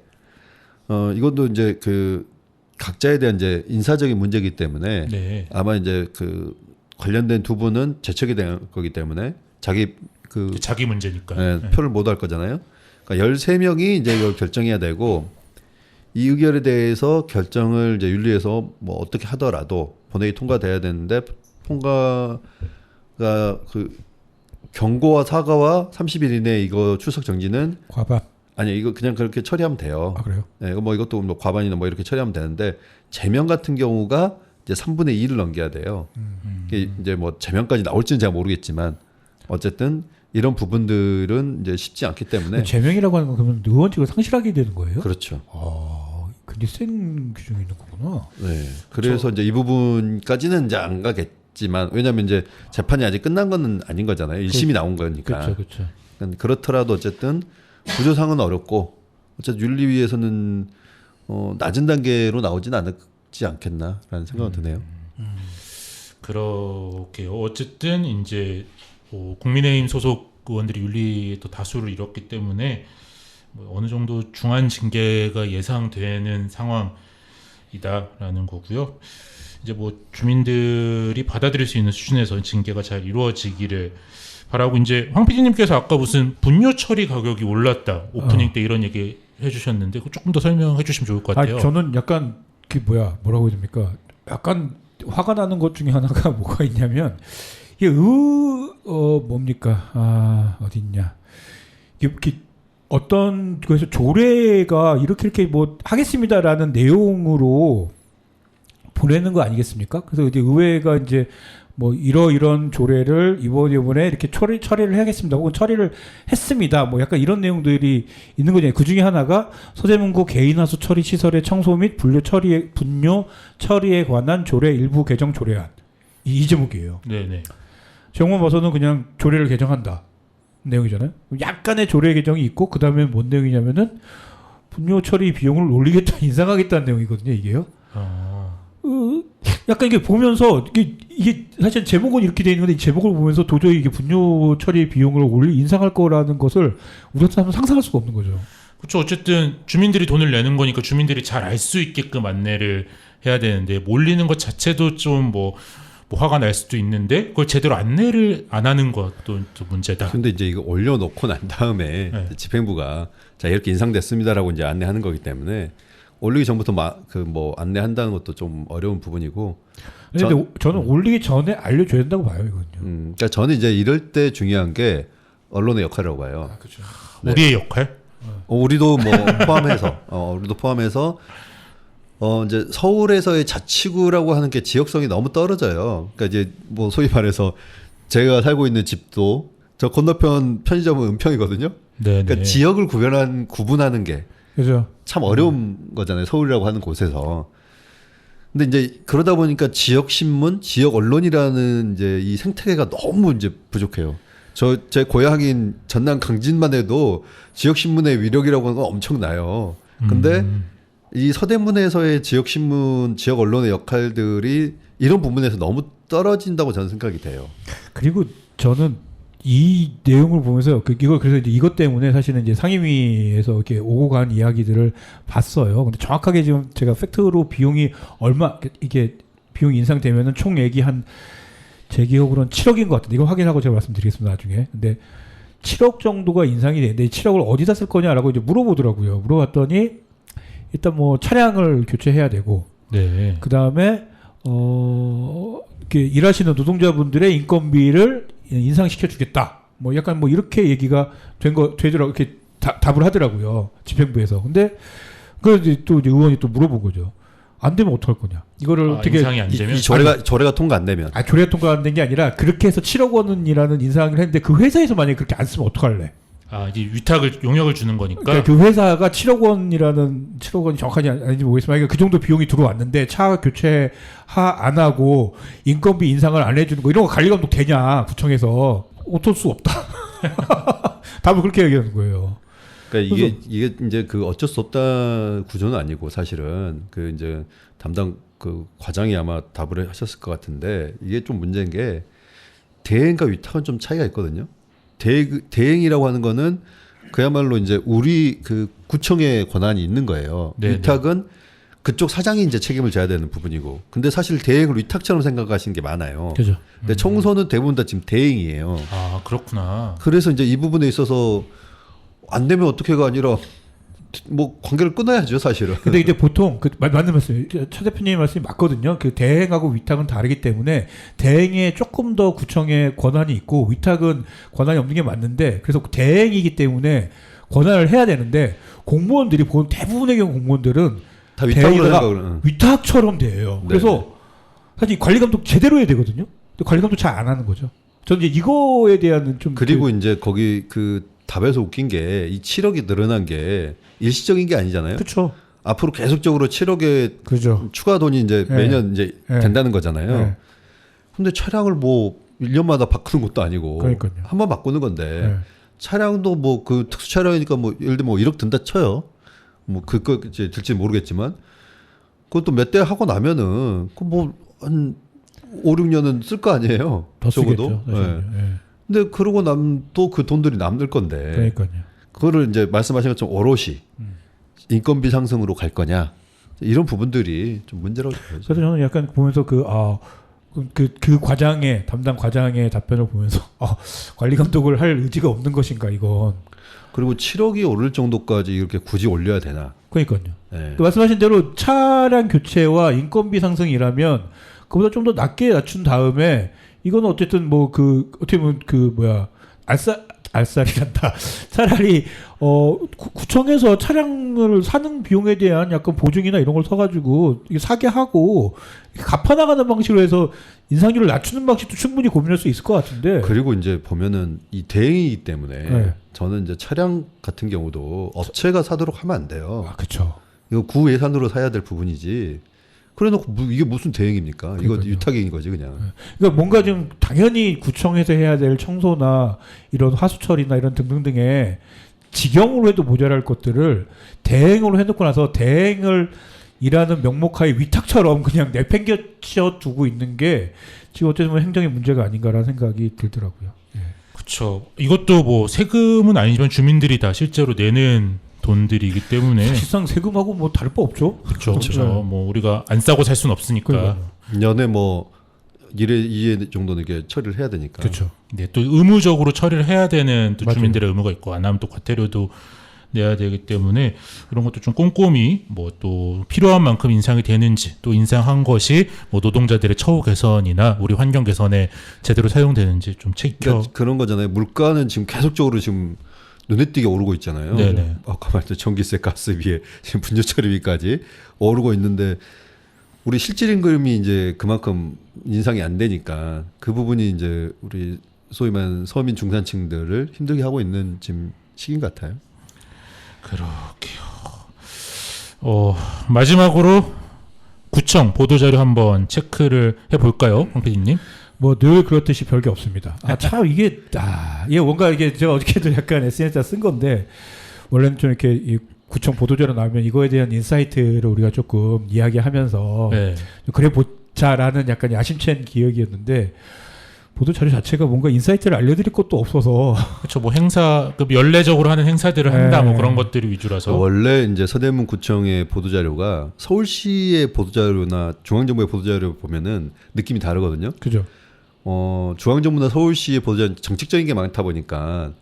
[SPEAKER 2] 이것도 이제 그 각자에 대한 이제 인사적인 문제이기 때문에
[SPEAKER 1] 네.
[SPEAKER 2] 아마 이제 그 관련된 두 분은 제척이 될 거기 때문에 자기
[SPEAKER 1] 문제니까.
[SPEAKER 2] 네, 표를 못 할 거잖아요. 그러니까 13명이 이제 이걸 결정해야 되고. 이 의결에 대해서 결정을 이제 윤리에서 뭐 어떻게 하더라도 본회의 통과돼야 되는데 통과가 그 경고와 사과와 30일 이내 이거 출석 정지는
[SPEAKER 3] 과반.
[SPEAKER 2] 아니 이거 그냥 그렇게 처리하면 돼요.
[SPEAKER 3] 아 그래요?
[SPEAKER 2] 네, 뭐 이것도 뭐 과반이나 뭐 이렇게 처리하면 되는데 제명 같은 경우가 이제 3분의 2를 넘겨야 돼요. 이게 이제 뭐 제명까지 나올지는 제가 모르겠지만 어쨌든 이런 부분들은 이제 쉽지 않기 때문에
[SPEAKER 3] 제명이라고 하는 건 그러면 의원직을 상실하게 되는 거예요?
[SPEAKER 2] 그렇죠.
[SPEAKER 3] 근데 센 규정이 있는 거구나.
[SPEAKER 2] 네. 그래서 이제 이 부분까지는 이제 안 가겠지만 왜냐하면 이제 재판이 아직 끝난 건 아닌 거잖아요. 1심이 나온 거니까.
[SPEAKER 3] 그렇죠.
[SPEAKER 2] 그렇더라도 어쨌든 구조상은 어렵고 어쨌든 윤리위에서는 낮은 단계로 나오진 않지 않겠나라는 생각은 드네요.
[SPEAKER 1] 그렇게요. 어쨌든 이제 국민의힘 소속 의원들이 윤리에 또 다수를 이뤘기 때문에 뭐 어느 정도 중한 징계가 예상되는 상황이다라는 거고요. 이제 뭐 주민들이 받아들일 수 있는 수준에서 징계가 잘 이루어지기를 바라고 이제 황 PD님께서 아까 무슨 분뇨 처리 가격이 올랐다 오프닝 때 이런 얘기 해주셨는데 그거 조금 더 설명해 주시면 좋을 것 같아요.
[SPEAKER 3] 저는 약간 뭐라고 해야 됩니까? 약간 화가 나는 것 중에 하나가 뭐가 있냐면 이게 뭡니까? 어디 있냐? 이렇게 어떤 그래서 조례가 이렇게 뭐 하겠습니다라는 내용으로 보내는 거 아니겠습니까? 그래서 이제 의회가 이제 뭐 이런 조례를 이번에 이렇게 처리를 해야겠습니다. 혹은 처리를 했습니다. 뭐 약간 이런 내용들이 있는 거잖아요. 그 중에 하나가 서대문구 개인하수 처리 시설의 청소 및 분뇨 처리에 관한 조례 일부 개정 조례안 이 제목이에요.
[SPEAKER 1] 네네.
[SPEAKER 3] 제목만 봐서는 그냥 조례를 개정한다 내용이잖아요. 약간의 조례 개정이 있고 그 다음에 뭔 내용이냐면은 분뇨 처리 비용을 올리겠다 인상하겠다는 내용이거든요. 이게요. 약간 이게 보면서 이게 사실 제목은 이렇게 돼 있는 건데 이 제목을 보면서 도저히 이게 분뇨 처리 비용을 인상할 거라는 것을 우리가 상상할 수가 없는 거죠.
[SPEAKER 1] 그렇죠. 어쨌든 주민들이 돈을 내는 거니까 주민들이 잘 알 수 있게끔 안내를 해야 되는데 몰리는 것 자체도 좀 뭐 화가 날 수도 있는데 그걸 제대로 안내를 안 하는 것도 좀 문제다.
[SPEAKER 2] 근데 이제 이거 올려놓고 난 다음에
[SPEAKER 1] 네.
[SPEAKER 2] 집행부가 자 이렇게 인상됐습니다라고 이제 안내하는 거기 때문에 올리기 전부터 안내한다는 것도 좀 어려운 부분이고.
[SPEAKER 3] 근데 저는 올리기 전에 알려줘야 된다고 봐요, 이거는요.
[SPEAKER 2] 그러니까 저는 이제 이럴 때 중요한 게 언론의 역할이라고 봐요.
[SPEAKER 3] 그렇죠.
[SPEAKER 2] 네.
[SPEAKER 1] 우리의 역할?
[SPEAKER 2] 우리도 뭐 포함해서 이제 서울에서의 자치구라고 하는 게 지역성이 너무 떨어져요. 그러니까 이제 뭐 소위 말해서 제가 살고 있는 집도 저 건너편 편의점은 은평이거든요.
[SPEAKER 1] 네.
[SPEAKER 2] 그러니까 지역을 구분하는 게
[SPEAKER 3] 그죠.
[SPEAKER 2] 참 어려운 거잖아요. 서울이라고 하는 곳에서. 근데 이제 그러다 보니까 지역 신문, 지역 언론이라는 이제 이 생태계가 너무 이제 부족해요. 제 고향인 전남 강진만 해도 지역 신문의 위력이라고 하는 건 엄청나요. 근데 이 서대문에서의 지역 신문, 지역 언론의 역할들이 이런 부분에서 너무 떨어진다고 저는 생각이 돼요.
[SPEAKER 3] 그리고 저는 이 내용을 보면서 그래서 이제 이것 때문에 사실은 이제 상임위에서 이렇게 오고 간 이야기들을 봤어요. 근데 정확하게 지금 제가 팩트로 비용이 이게 비용 인상되면은 총액이 제 기억으로는 7억인 것 같은데 이거 확인하고 제가 말씀드리겠습니다 나중에. 근데 7억 정도가 인상이 되는데 7억을 어디다 쓸 거냐라고 이제 물어보더라고요. 물어봤더니 일단 뭐 차량을 교체해야 되고,
[SPEAKER 1] 네.
[SPEAKER 3] 그 다음에 이렇게 일하시는 노동자분들의 인건비를 인상시켜 주겠다. 뭐 약간 뭐 이렇게 얘기가 되더라고 이렇게 답을 하더라고요 집행부에서. 근데 그래서 또 이제 의원이 또 물어본 거죠. 안 되면 어떡할 거냐? 이거를 어떻게
[SPEAKER 1] 인상이 안 되면
[SPEAKER 2] 이 조례가 통과 안 되면
[SPEAKER 3] 조례가 통과된 게 아니라 그렇게 해서 7억 원이라는 인상을 했는데 그 회사에서 만약에 그렇게 안 쓰면 어떡할래?
[SPEAKER 1] 이제 용역을 주는 거니까.
[SPEAKER 3] 그러니까 그 회사가 7억 원이 정확하지 아닌지 모르겠지만 그러니까 그 정도 비용이 들어왔는데 차 교체 안 하고 인건비 인상을 안 해주는 거 이런 거 관리감독 되냐 구청에서 어쩔 수 없다. 답을 그렇게 얘기하는 거예요.
[SPEAKER 2] 그러니까 이게 이제 그 어쩔 수 없다 구조는 아니고 사실은 그 이제 담당 그 과장이 아마 답을 하셨을 것 같은데 이게 좀 문제인 게 대행과 위탁은 좀 차이가 있거든요. 대행이라고 하는 거는 그야말로 이제 우리 그 구청의 권한이 있는 거예요.
[SPEAKER 1] 네네.
[SPEAKER 2] 위탁은 그쪽 사장이 이제 책임을 져야 되는 부분이고. 근데 사실 대행을 위탁처럼 생각하시는 게 많아요.
[SPEAKER 3] 그죠.
[SPEAKER 2] 근데 청소는 대부분 다 지금 대행이에요.
[SPEAKER 1] 그렇구나.
[SPEAKER 2] 그래서 이제 이 부분에 있어서 안 되면 어떻게가 아니라 뭐 관계를 끊어야죠, 사실은.
[SPEAKER 3] 근데 이제 보통 맞는 말씀, 차 대표님 말씀이 맞거든요. 그 대행하고 위탁은 다르기 때문에 대행에 조금 더 구청에 권한이 있고 위탁은 권한이 없는 게 맞는데 그래서 대행이기 때문에 권한을 해야 되는데 공무원들이 대부분의 경우 공무원들은
[SPEAKER 2] 다 위탁으로
[SPEAKER 3] 대행에다가
[SPEAKER 2] 생각을.
[SPEAKER 3] 위탁처럼 대해요.
[SPEAKER 2] 네.
[SPEAKER 3] 그래서 사실 관리 감독 제대로 해야 되거든요. 근데 관리 감독 잘 안 하는 거죠. 저는 이제 이거에 대한 좀
[SPEAKER 2] 그리고 이제 거기 그 답에서 웃긴 게 이 7억이 늘어난 게 일시적인 게 아니잖아요.
[SPEAKER 3] 그렇죠.
[SPEAKER 2] 앞으로 계속적으로 7억의
[SPEAKER 3] 그죠.
[SPEAKER 2] 추가 돈이 이제
[SPEAKER 3] 네.
[SPEAKER 2] 매년 이제
[SPEAKER 3] 네.
[SPEAKER 2] 된다는 거잖아요.
[SPEAKER 3] 네.
[SPEAKER 2] 근데 차량을 뭐 1년마다 바꾸는 것도 아니고
[SPEAKER 3] 그러니까요.
[SPEAKER 2] 한 번 바꾸는 건데
[SPEAKER 3] 네.
[SPEAKER 2] 차량도 뭐 그 특수 차량이니까 뭐 예를 들면 뭐 1억 든다 쳐요. 뭐 그거 이제 들지 모르겠지만 그것도 몇 대 하고 나면은 그 뭐 한 5, 6년은 쓸 거 아니에요.
[SPEAKER 3] 더
[SPEAKER 2] 적어도.
[SPEAKER 3] 쓰겠죠.
[SPEAKER 2] 네.
[SPEAKER 3] 사실은요. 예.
[SPEAKER 2] 근데 그러고 또 그 돈들이 남을 건데
[SPEAKER 3] 그러니까요.
[SPEAKER 2] 그거를 이제 말씀하신 것처럼 오롯이 인건비 상승으로 갈 거냐 이런 부분들이 좀 문제라고 보여요.
[SPEAKER 3] 그래서 저는 약간 보면서 그 과장의 담당 과장의 답변을 보면서 관리 감독을 할 의지가 없는 것인가 이건.
[SPEAKER 2] 그리고 7억이 오를 정도까지 이렇게 굳이 올려야 되나?
[SPEAKER 3] 그러니까요.
[SPEAKER 2] 네.
[SPEAKER 3] 그 말씀하신 대로 차량 교체와 인건비 상승이라면 그보다 좀 더 낮게 낮춘 다음에 이거는 어쨌든 뭐 어떻게 보면 알싸리란다. 차라리 구청에서 차량을 사는 비용에 대한 약간 보증이나 이런 걸 서가지고 이게 사게 하고 갚아나가는 방식으로 해서 인상률을 낮추는 방식도 충분히 고민할 수 있을 것 같은데.
[SPEAKER 2] 그리고 이제 보면은 이 대행이기 때문에
[SPEAKER 3] 네.
[SPEAKER 2] 저는 이제 차량 같은 경우도 업체가 사도록 하면 안 돼요.
[SPEAKER 3] 그렇죠.
[SPEAKER 2] 이거 구 예산으로 사야 될 부분이지. 그래놓고 이게 무슨 대행입니까? 이거
[SPEAKER 3] 그러니까요.
[SPEAKER 2] 유탁인 거지 그냥.
[SPEAKER 3] 그러니까 뭔가 좀 당연히 구청에서 해야 될 청소나 이런 하수처리나 이런 등등등의 직영으로 해도 모자랄 것들을 대행으로 해놓고 나서 대행을 일하는 명목하에 위탁처럼 그냥 내팽개쳐 두고 있는 게 지금 어떻게 보면 행정의 문제가 아닌가라는 생각이 들더라고요.
[SPEAKER 1] 그렇죠. 이것도 뭐 세금은 아니지만 주민들이 다 실제로 내는 돈들이기 때문에
[SPEAKER 3] 사실상 세금하고 뭐 다를 바 없죠.
[SPEAKER 1] 그렇죠. 뭐 우리가 안 싸고 살 수는 없으니까.
[SPEAKER 3] 그러니까요.
[SPEAKER 2] 년에 뭐 1회, 2회 정도는 이게 처리를 해야 되니까.
[SPEAKER 3] 그렇죠.
[SPEAKER 1] 네, 또 의무적으로 처리를 해야 되는 또
[SPEAKER 3] 맞아요.
[SPEAKER 1] 주민들의 의무가 있고 안 하면 또 과태료도 내야 되기 때문에 이런 것도 좀 꼼꼼히 뭐 또 필요한 만큼 인상이 되는지 또 인상한 것이 뭐 노동자들의 처우 개선이나 우리 환경 개선에 제대로 사용되는지 좀 체크.
[SPEAKER 2] 그러니까 그런 거잖아요. 물가는 지금 계속적으로 지금 눈에 띄게 오르고 있잖아요.
[SPEAKER 1] 네네.
[SPEAKER 2] 아까 말했던 전기세, 가스비에 지금 분유처리비까지 오르고 있는데 우리 실질 임금이 이제 그만큼 인상이 안 되니까 그 부분이 이제 우리 소위 말하는 서민 중산층들을 힘들게 하고 있는 지금 시기인 것 같아요.
[SPEAKER 1] 그렇게요. 마지막으로 구청 보도자료 한번 체크를 해볼까요, 황 PD님?
[SPEAKER 3] 뭐 늘 그렇듯이 별게 없습니다. 참 이게 뭔가 이게 제가 어저께도 약간 SNS에 쓴 건데 원래는 좀 이렇게 이 구청 보도자료 나오면 이거에 대한 인사이트를 우리가 조금 이야기하면서
[SPEAKER 1] 네.
[SPEAKER 3] 그래 보자라는 약간 야심찬 기획이었는데 보도자료 자체가 뭔가 인사이트를 알려드릴 것도 없어서
[SPEAKER 1] 그렇죠. 뭐 행사 연례적으로 하는 행사들을 한다 뭐 그런 것들이 위주라서.
[SPEAKER 2] 원래 이제 서대문 구청의 보도자료가 서울시의 보도자료나 중앙정부의 보도자료 보면은 느낌이 다르거든요.
[SPEAKER 3] 그죠.
[SPEAKER 2] 중앙정부나 서울시의 보도자료 정책적인 게 많다 보니까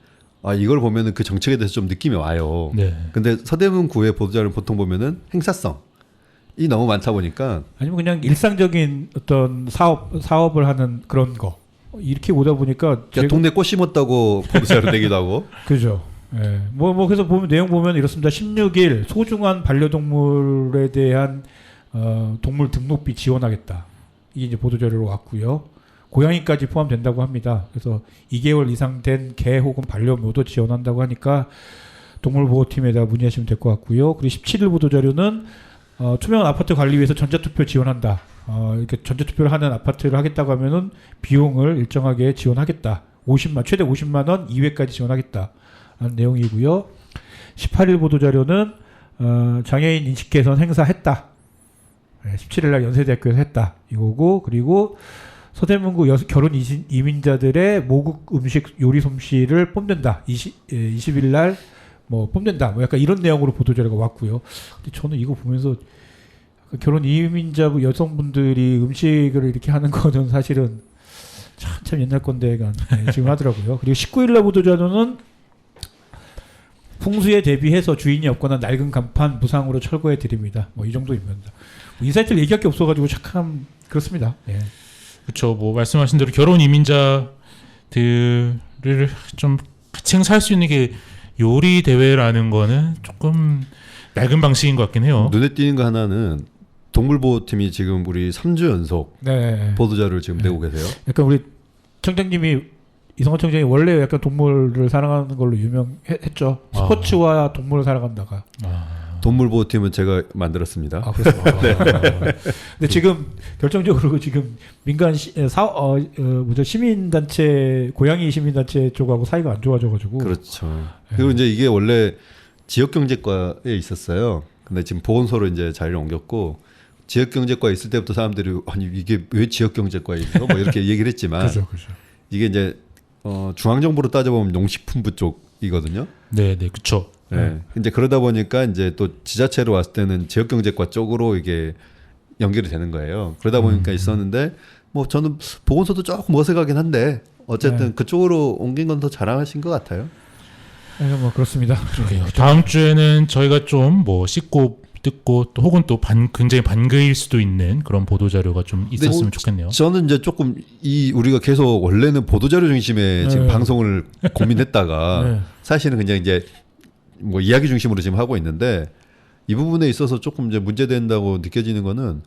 [SPEAKER 2] 이걸 보면은 그 정책에 대해서 좀 느낌이 와요.
[SPEAKER 1] 네.
[SPEAKER 2] 근데 서대문구의 보도자료를 보통 보면은 행사성이 너무 많다 보니까
[SPEAKER 3] 아니면 그냥 일상적인 어떤 사업을 하는 그런 거 이렇게 오다 보니까
[SPEAKER 2] 그러니까 동네 꽃 심었다고 보도자료 내기도 하고.
[SPEAKER 3] 그죠. 예. 뭐 그래서 내용 보면 이렇습니다. 16일 소중한 반려동물에 대한 동물 등록비 지원하겠다. 이게 이제 보도자료로 왔고요. 고양이까지 포함된다고 합니다. 그래서 2개월 이상 된 개 혹은 반려묘도 지원한다고 하니까 동물보호팀에다 문의하시면 될 것 같고요. 그리고 17일 보도자료는 투명한 아파트 관리 위해서 전자투표 지원한다. 이렇게 전자투표를 하는 아파트를 하겠다고 하면은 비용을 일정하게 지원하겠다. 최대 50만 원 이외까지 지원하겠다. 라는 내용이고요. 18일 보도자료는 장애인 인식 개선 행사했다. 17일 날 연세대학교에서 했다. 이거고, 그리고 서대문구 결혼 이민자들의 모국 음식 요리 솜씨를 뽐낸다. 20일 날 뽐낸다. 약간 이런 내용으로 보도자료가 왔고요. 근데 저는 이거 보면서 결혼 이민자 여성분들이 음식을 이렇게 하는 거는 사실은 참 옛날 건데 지금 하더라고요. 그리고 19일 날 보도자료는 풍수에 대비해서 주인이 없거나 낡은 간판 무상으로 철거해 드립니다. 이 정도입니다. 이 사이트를 얘기할 게 없어가지고 참 그렇습니다. 예.
[SPEAKER 1] 그렇죠. 말씀하신 대로 결혼 이민자들을 좀 같이 행사할 수 있는 게 요리 대회라는 거는 조금 낡은 방식인 것 같긴 해요.
[SPEAKER 2] 눈에 띄는 거 하나는 동물보호팀이 지금 우리 3주 연속 보도자료를 지금 내고 계세요.
[SPEAKER 3] 약간 우리 청장님이 이성환 청장이 원래 약간 동물을 사랑하는 걸로 유명했죠. 스포츠와 동물을 사랑한다가.
[SPEAKER 2] 동물보호팀은 제가 만들었습니다.
[SPEAKER 3] 그렇습니다. 근데 지금 결정적으로 지금 민간 시민단체 고양이 시민단체 쪽하고 사이가 안 좋아져가지고.
[SPEAKER 2] 그렇죠. 그리고 이제 이게 원래 지역경제과에 있었어요. 근데 지금 보건소로 이제 자리를 옮겼고 지역경제과에 있을 때부터 사람들이 아니 이게 왜 지역경제과에 있어? 이렇게 얘기를 했지만
[SPEAKER 3] 그죠.
[SPEAKER 2] 이게 이제 중앙정부로 따져보면 농식품부 쪽이거든요.
[SPEAKER 1] 네, 그렇죠.
[SPEAKER 2] 네. 이제 그러다 보니까 이제 또 지자체로 왔을 때는 지역경제과 쪽으로 이게 연결이 되는 거예요. 그러다 보니까 있었는데 저는 보건소도 조금 어색하긴 한데 어쨌든 그쪽으로 옮긴 건 더 잘하신 것 같아요.
[SPEAKER 3] 그렇습니다.
[SPEAKER 1] 그러게요. 다음 주에는 저희가 좀 씻고 뜯고 또 혹은 또 굉장히 반그일 수도 있는 그런 보도 자료가 좀 있었으면 좋겠네요.
[SPEAKER 2] 저는 이제 조금 우리가 계속 원래는 보도 자료 중심의 지금 방송을 고민했다가 사실은 그냥 이제 이야기 중심으로 지금 하고 있는데 이 부분에 있어서 조금 이제 문제된다고 느껴지는 거는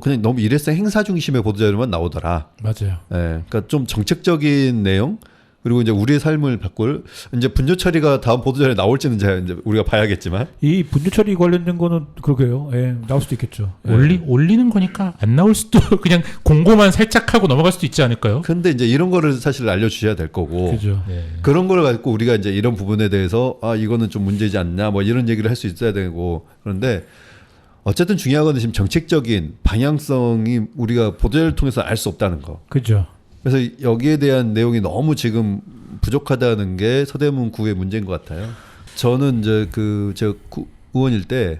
[SPEAKER 2] 그냥 너무 일회성 행사 중심의 보도 자료만 나오더라.
[SPEAKER 3] 맞아요.
[SPEAKER 2] 그러니까 좀 정책적인 내용 그리고 이제 우리의 삶을 바꿀 이제 분뇨 처리가 다음 보도자료에 나올지는 이제 우리가 봐야겠지만
[SPEAKER 3] 이 분뇨 처리 관련된 거는 그러게요. 나올 수도 있겠죠.
[SPEAKER 1] 올리는 거니까 안 나올 수도 그냥 공고만 살짝 하고 넘어갈 수도 있지 않을까요?
[SPEAKER 2] 근데 이제 이런 거를 사실 알려주셔야 될 거고
[SPEAKER 3] 그죠.
[SPEAKER 2] 그런 걸 갖고 우리가 이제 이런 부분에 대해서 이거는 좀 문제지 않냐 이런 얘기를 할 수 있어야 되고 그런데 어쨌든 중요한 건 지금 정책적인 방향성이 우리가 보도자료를 통해서 알 수 없다는 거.
[SPEAKER 3] 그죠.
[SPEAKER 2] 그래서 여기에 대한 내용이 너무 지금 부족하다는 게 서대문 구의 문제인 것 같아요. 저는 이제 제가 의원일 때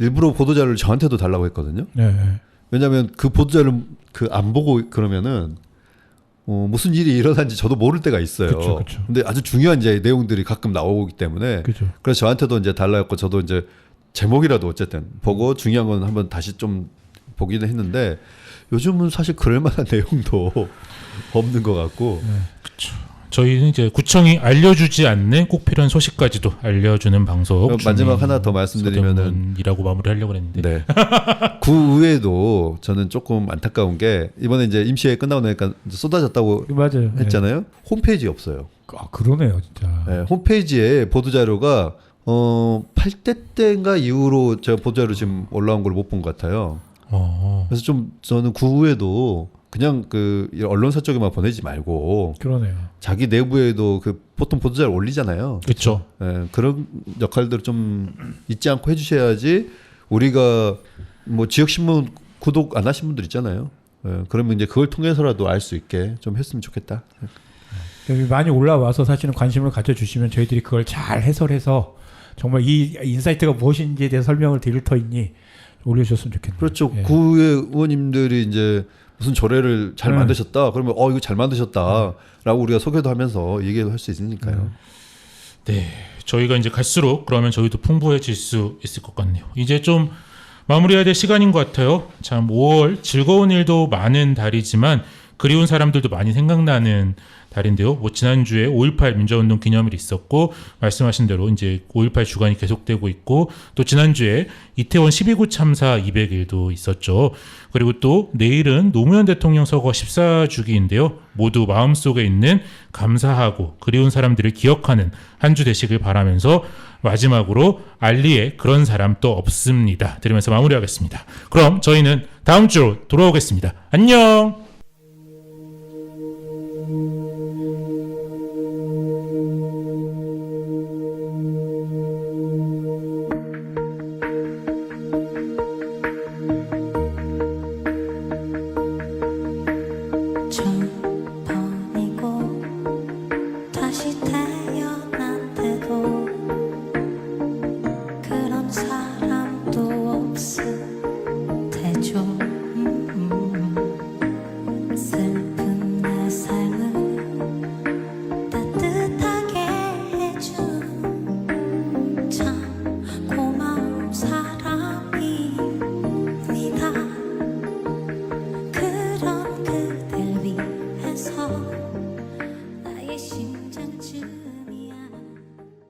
[SPEAKER 2] 일부러 보도자료를 저한테도 달라고 했거든요. 왜냐하면 그 보도자료 안 보고 그러면은 무슨 일이 일어난지 저도 모를 때가 있어요.
[SPEAKER 3] 그쵸.
[SPEAKER 2] 근데 아주 중요한 이제 내용들이 가끔 나오기 때문에 그래서 저한테도 이제 달라 했고 저도 이제 제목이라도 어쨌든 보고 중요한 건 한번 다시 좀 보기는 했는데. 요즘은 사실 그럴 만한 내용도 없는 것 같고.
[SPEAKER 1] 그렇죠. 저희는 이제 구청이 알려주지 않는 꼭 필요한 소식까지도 알려주는 방송.
[SPEAKER 2] 마지막 하나 더 말씀드리면은
[SPEAKER 1] 이라고 마무리하려고 했는데.
[SPEAKER 2] 네. 구의회도 저는 조금 안타까운 게 이번에 이제 임시회 끝나고 나니까 쏟아졌다고
[SPEAKER 3] 맞아요.
[SPEAKER 2] 했잖아요. 홈페이지 없어요.
[SPEAKER 3] 그러네요, 진짜.
[SPEAKER 2] 홈페이지에 보도 자료가 8대 때인가 이후로 제가 보도 자료 지금 올라온 걸 못 본 것 같아요. 그래서 좀 저는 구의회도 그냥 언론사 쪽에만 보내지 말고
[SPEAKER 3] 그러네요.
[SPEAKER 2] 자기 내부에도 보통 보도자료 올리잖아요.
[SPEAKER 1] 그렇죠.
[SPEAKER 2] 그런 역할들을 좀 잊지 않고 해주셔야지 우리가 지역 신문 구독 안 하신 분들 있잖아요. 그러면 이제 그걸 통해서라도 알 수 있게 좀 했으면 좋겠다.
[SPEAKER 3] 많이 올라와서 사실은 관심을 가져주시면 저희들이 그걸 잘 해설해서 정말 이 인사이트가 무엇인지에 대해 설명을 드릴 터이니 올려주셨으면 좋겠네요.
[SPEAKER 2] 그렇죠. 구의 의원님들이 이제 무슨 조례를 잘 만드셨다. 그러면 이거 잘 만드셨다라고 우리가 소개도 하면서 얘기도 할 수 있으니까요.
[SPEAKER 1] 네, 저희가 이제 갈수록 그러면 저희도 풍부해질 수 있을 것 같네요. 이제 좀 마무리해야 될 시간인 것 같아요. 참 5월 즐거운 일도 많은 달이지만 그리운 사람들도 많이 생각나는 달인데요. 뭐 지난주에 5.18 민주화운동 기념일이 있었고 말씀하신 대로 이제 5.18 주간이 계속되고 있고 또 지난주에 이태원 12구 참사 200일도 있었죠. 그리고 또 내일은 노무현 대통령 서거 14주기인데요. 모두 마음속에 있는 감사하고 그리운 사람들을 기억하는 한 주 되시길 바라면서 마지막으로 알리에 그런 사람 또 없습니다. 들으면서 마무리하겠습니다. 그럼 저희는 다음 주로 돌아오겠습니다. 안녕!